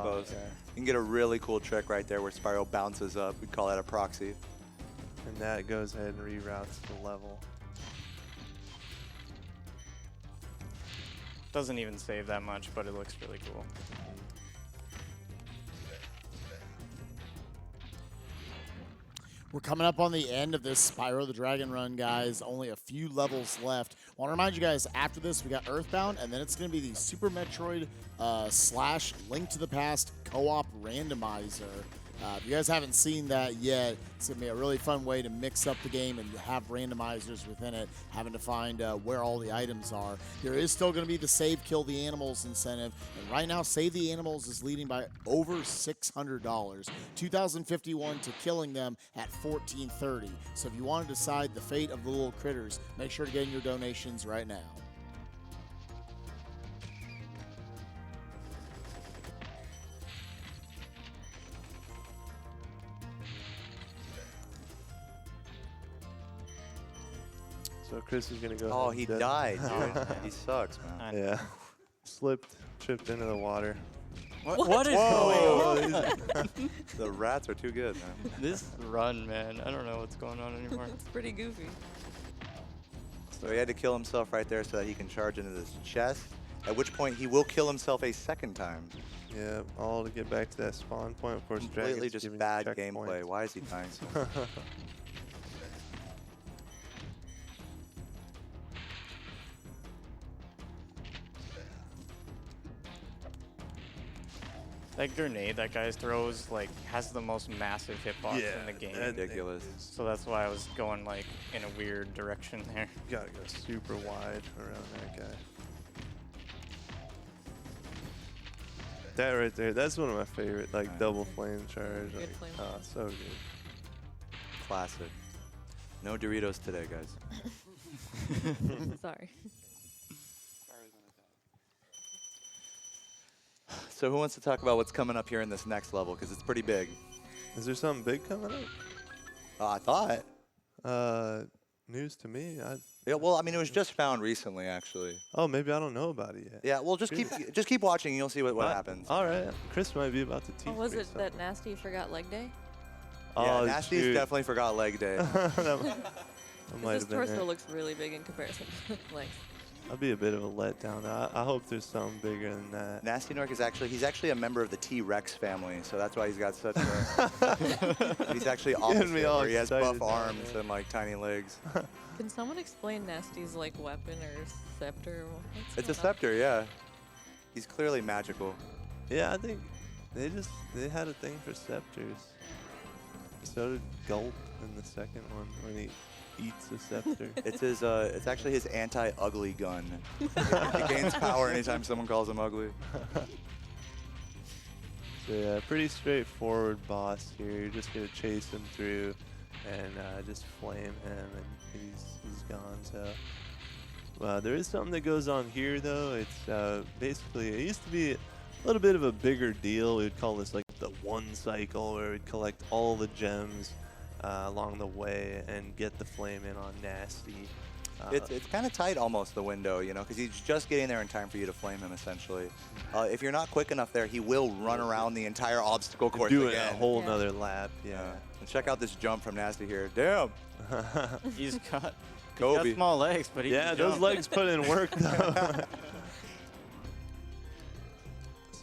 Close. Okay. You can get a really cool trick right there where Spyro bounces up. We call that a proxy. And that goes ahead and reroutes the level. Doesn't even save that much, but it looks really cool. We're coming up on the end of this Spyro the Dragon run, guys. Only a few levels left. Want to remind you guys, after this, we got Earthbound, and then it's going to be the Super Metroid / Link to the Past co-op randomizer. If you guys haven't seen that yet, it's going to be a really fun way to mix up the game and have randomizers within it, having to find where all the items are. There is still going to be the Save Kill the Animals incentive, and right now Save the Animals is leading by over $600, 2,051 to killing them at 1,430. So if you want to decide the fate of the little critters, make sure to get in your donations right now. So Chris is gonna go. Oh, ahead he and died, dude. He sucks, man. I know. Yeah. Slipped, tripped into the water. What is going on? The rats are too good, man. This run, man. I don't know what's going on anymore. It's pretty goofy. So he had to kill himself right there so that he can charge into this chest, at which point he will kill himself a second time. Yeah, all to get back to that spawn point. Of course, Completely Dragon's just giving you bad checkpoints. gameplay. Why is he dying so much? That grenade that guy throws like has the most massive hitbox in the game. Ridiculous. So that's why I was going like in a weird direction there. You gotta go super wide around that guy. That right there, that's one of my favorite, like Right. double flame charge. Good Like, flame oh, charge. so good. Classic. No Doritos today, guys. Sorry. So who wants to talk about what's coming up here in this next level? Because it's pretty big. Is there something big coming I thought. up? News to me. Yeah, well, I mean, it was just found recently, actually. Oh, maybe I don't know about it yet. Yeah, well, just keep watching, and you'll see what happens. All right, Chris might be about to teach Oh, was me it that Nasty forgot leg day? Yeah, Oh, Nasty's shoot. definitely forgot leg day. that might His have been torso it. looks really big in comparison to legs. That'll be a bit of a letdown. I hope there's something bigger than that. Nasty Nork is he's actually a member of the T-Rex family, so that's why he's got such a, he's actually opposite, me all where he has buff excited now, arms man. and like tiny legs. Can someone explain Nasty's like weapon or scepter? What's It's a going on? scepter, yeah. He's clearly magical. Yeah, I think they had a thing for scepters. So did Gulp in the second one when he eats a scepter. It's actually his anti-ugly gun. He gains power anytime someone calls him ugly. So yeah, pretty straightforward boss here. You're just gonna chase him through and just flame him, and he's gone. So there is something that goes on here though. It's basically, it used to be a little bit of a bigger deal. We would call this like the one cycle, where we'd collect all the gems along the way and get the flame in on Nasty. It's kind of tight almost, the window, you know, because he's just getting there in time for you to flame him, essentially. If you're not quick enough there, he will run around the entire obstacle course Do it again. a whole Yeah. nother lap, yeah. And check out this jump from Nasty here. Damn! He's got Kobe. small legs, but he Yeah, can those jump. legs put in work though.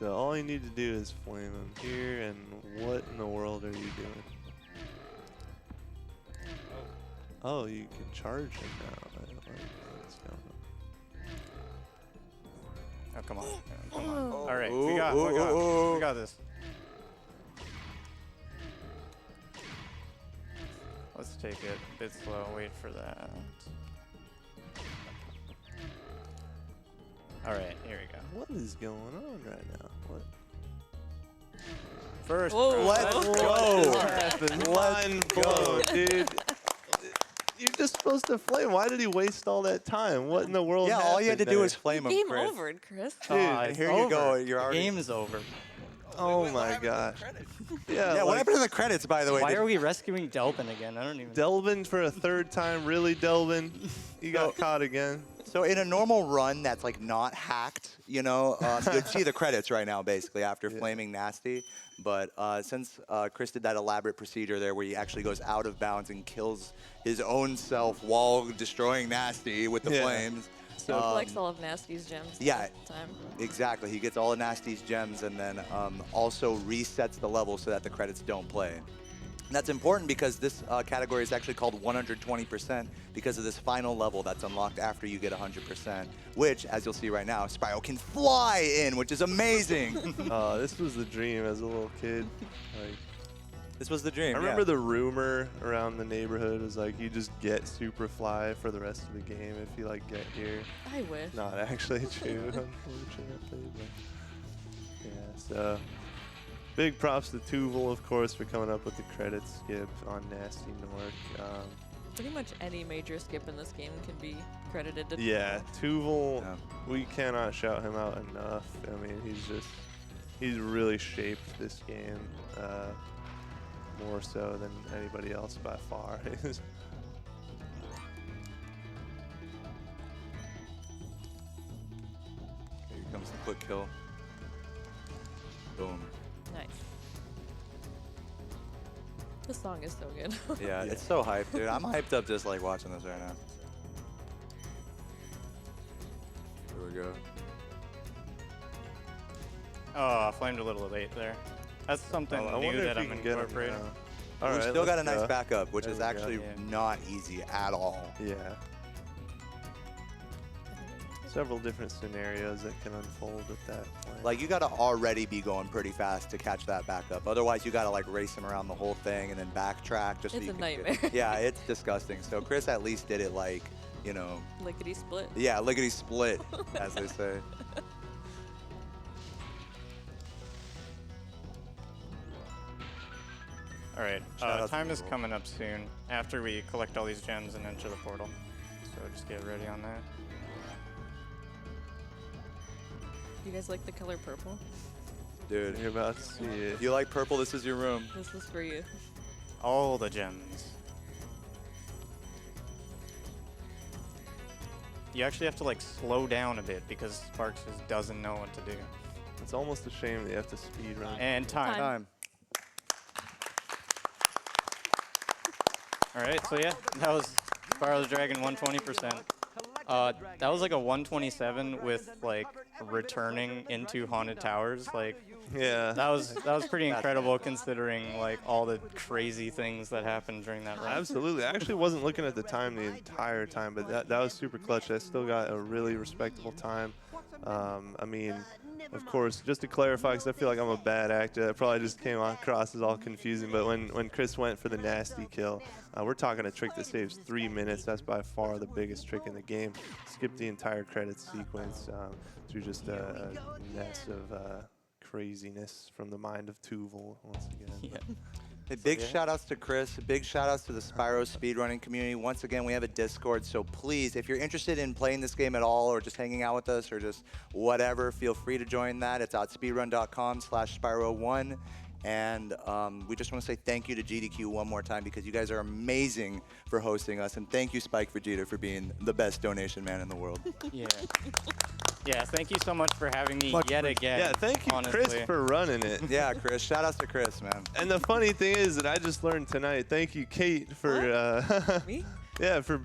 So all you need to do is flame him here, and what in the world are you doing? Oh, you can charge him now. I don't like what's going on. Oh, come on. Come on. Oh. All right, Ooh, we ooh, got this. Let's take it a bit slow. Wait for that. All right, here we go. What is going on right now? What? First, Whoa. Let's What go! happened? Mind blown, dude. You're just supposed to flame. Why did he waste all that time? What in the world? Yeah, all you had to happened do there? was flame him, Game Chris. over, Chris. Dude, Here you go. You're already. Game is over. Oh my gosh. Yeah, Yeah, what like happened to the credits, by the way? Why Did- are we rescuing Delvin again? I don't even. Delvin for a third time. Really, Delvin? You got caught again. So in a normal run that's like not hacked, you know, you'd see the credits right now basically after flaming Nasty. But since Chris did that elaborate procedure there where he actually goes out of bounds and kills his own self while destroying Nasty with the Yeah. flames. So he collects all of Nasty's gems. yeah. This time. Exactly, he gets all of Nasty's gems and then also resets the level so that the credits don't play. And that's important because this category is actually called 120% because of this final level that's unlocked after you get 100%, which, as you'll see right now, Spyro can fly in, which is amazing. This was the dream as a little kid. Like, This was the dream. I remember the rumor around the neighborhood was like you just get super fly for the rest of the game if you like get here. I wish. Not actually true, unfortunately. But yeah, so big props to Tuval, of course, for coming up with the credit skip on Nasty Nork. Pretty much any major skip in this game can be credited to. Yeah, Tuval, Yeah. we cannot shout him out enough. I mean, he's really shaped this game more so than anybody else by far. Here comes the quick kill. Boom. Nice. This song is so good. Yeah, it's so hyped, dude. I'm hyped up just like watching this right now. Here we go. Oh, I flamed a little late there. That's something I new wonder that if you I'm can get him incorporating. now. All We've right, still got a let's nice go. backup, which There is we go. actually Yeah. not easy at all. Yeah. Several different scenarios that can unfold at that point. Like, you gotta already be going pretty fast to catch that backup. Otherwise, you gotta like race him around the whole thing and then backtrack just so It's you a can nightmare. Yeah, it's disgusting. So Chris at least did it like, you know, Lickety split. yeah, lickety split, as they say. All right, Shout out to time is Google. coming up soon after we collect all these gems and enter the portal. So just get ready on that. You guys like the color purple? Dude, You're about to see it. if you like purple, this is your room. This is for you. All the gems. You actually have to like slow down a bit because Sparks just doesn't know what to do. It's almost a shame that you have to speed run. And time. Time. All right, so yeah, that was Spyro the Dragon 120%. That was like a 127 with like returning into haunted towers. Like Yeah. that was pretty incredible considering like all the crazy things that happened during that run. Absolutely. I actually wasn't looking at the time the entire time, but that was super clutch. I still got a really respectable time. I mean, of course, just to clarify, because I feel like I'm a bad actor, that probably just came across as all confusing, but when Chris went for the nasty kill, we're talking a trick that saves 3 minutes. That's by far the biggest trick in the game. Skip the entire credits sequence through just a mess of craziness from the mind of Tuval once again. Yeah. Hey, big shout outs to Chris, big shout outs to the Spyro speedrunning community. Once again, we have a Discord, so please, if you're interested in playing this game at all or just hanging out with us or just whatever, feel free to join that. It's at speedrun.com/Spyro1. And we just want to say thank you to GDQ one more time because you guys are amazing for hosting us. And thank you, Spike Vegeta, for being the best donation man in the world. Yeah. Yeah, thank you so much for having me yet again. Yeah, thank you, honestly. Chris, for running it. Yeah, Chris. Shout outs to Chris, man. And the funny thing is that I just learned tonight. Thank you, Kate, for Me? yeah, for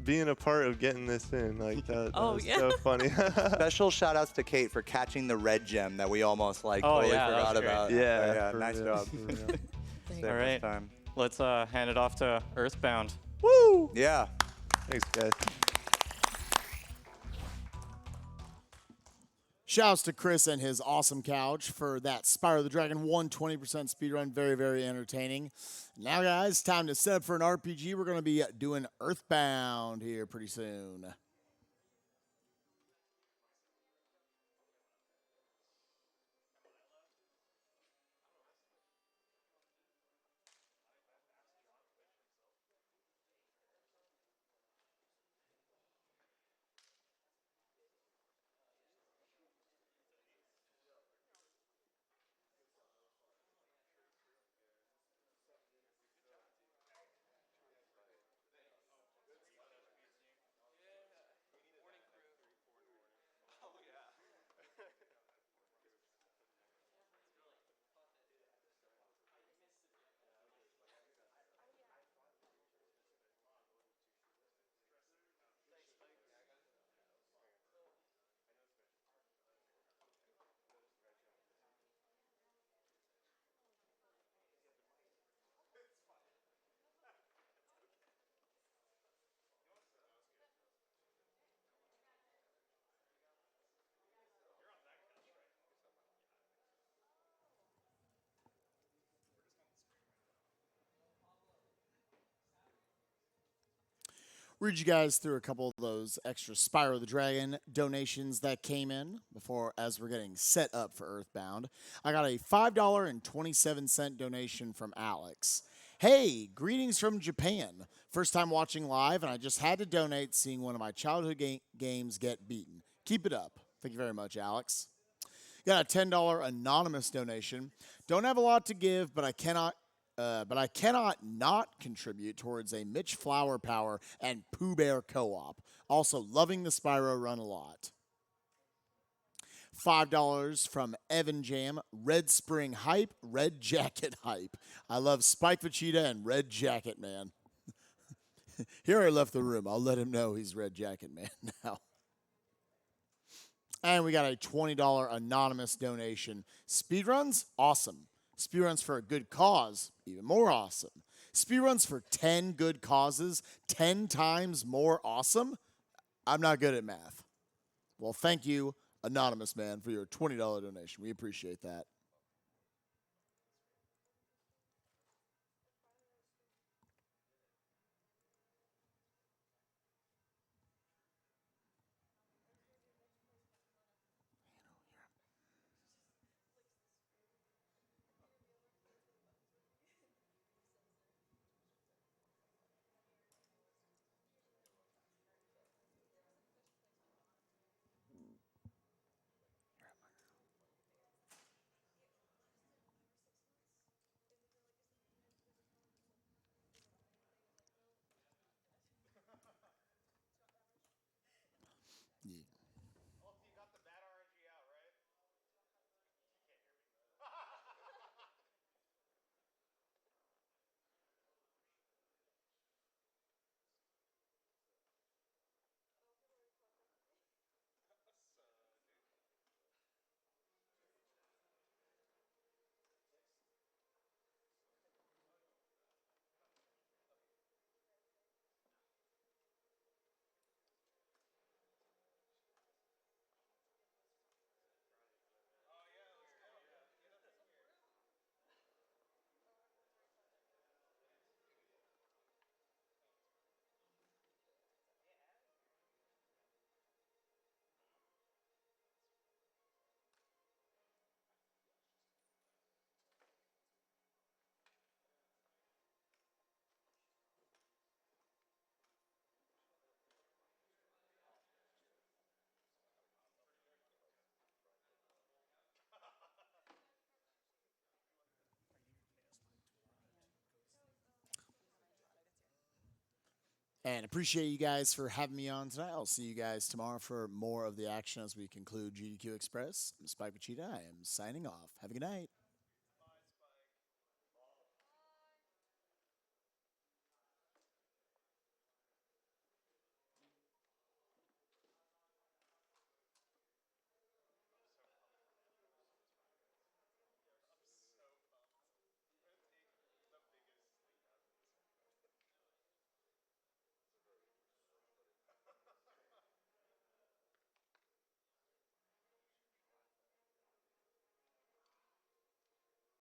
being a part of getting this in. Like that was yeah. so funny. Special shout outs to Kate for catching the red gem that we almost like Oh, totally yeah, that was forgot great. about. Yeah, yeah, for nice real, job. for real. Saved All us right. time. Let's hand it off to Earthbound. Woo! Yeah. Thanks, guys. Shouts to Chris and his awesome couch for that Spyro the Dragon 120% speedrun. Very, very entertaining. Now, guys, time to set up for an RPG. We're going to be doing Earthbound here pretty soon. Read you guys through a couple of those extra Spyro the Dragon donations that came in before as we're getting set up for Earthbound. I got a $5.27 donation from Alex. Hey, greetings from Japan. First time watching live, and I just had to donate seeing one of my childhood games get beaten. Keep it up. Thank you very much, Alex. Got a $10 anonymous donation. Don't have a lot to give, but I cannot not contribute towards a Mitch Flower Power and Pooh Bear co-op. Also, loving the Spyro run a lot. $5 from Evan Jam, Red Spring Hype, Red Jacket Hype. I love Spike Vegeta and Red Jacket Man. Here I left the room. I'll let him know he's Red Jacket Man now. And we got a $20 anonymous donation. Speedruns? Awesome. Speedruns for a good cause? Even more awesome. Speedruns for 10 good causes? 10 times more awesome? I'm not good at math. Well, thank you, anonymous man, for your $20 donation. We appreciate that. And appreciate you guys for having me on tonight. I'll see you guys tomorrow for more of the action as we conclude GDQ Express. I'm Spike Machida. I am signing off. Have a good night.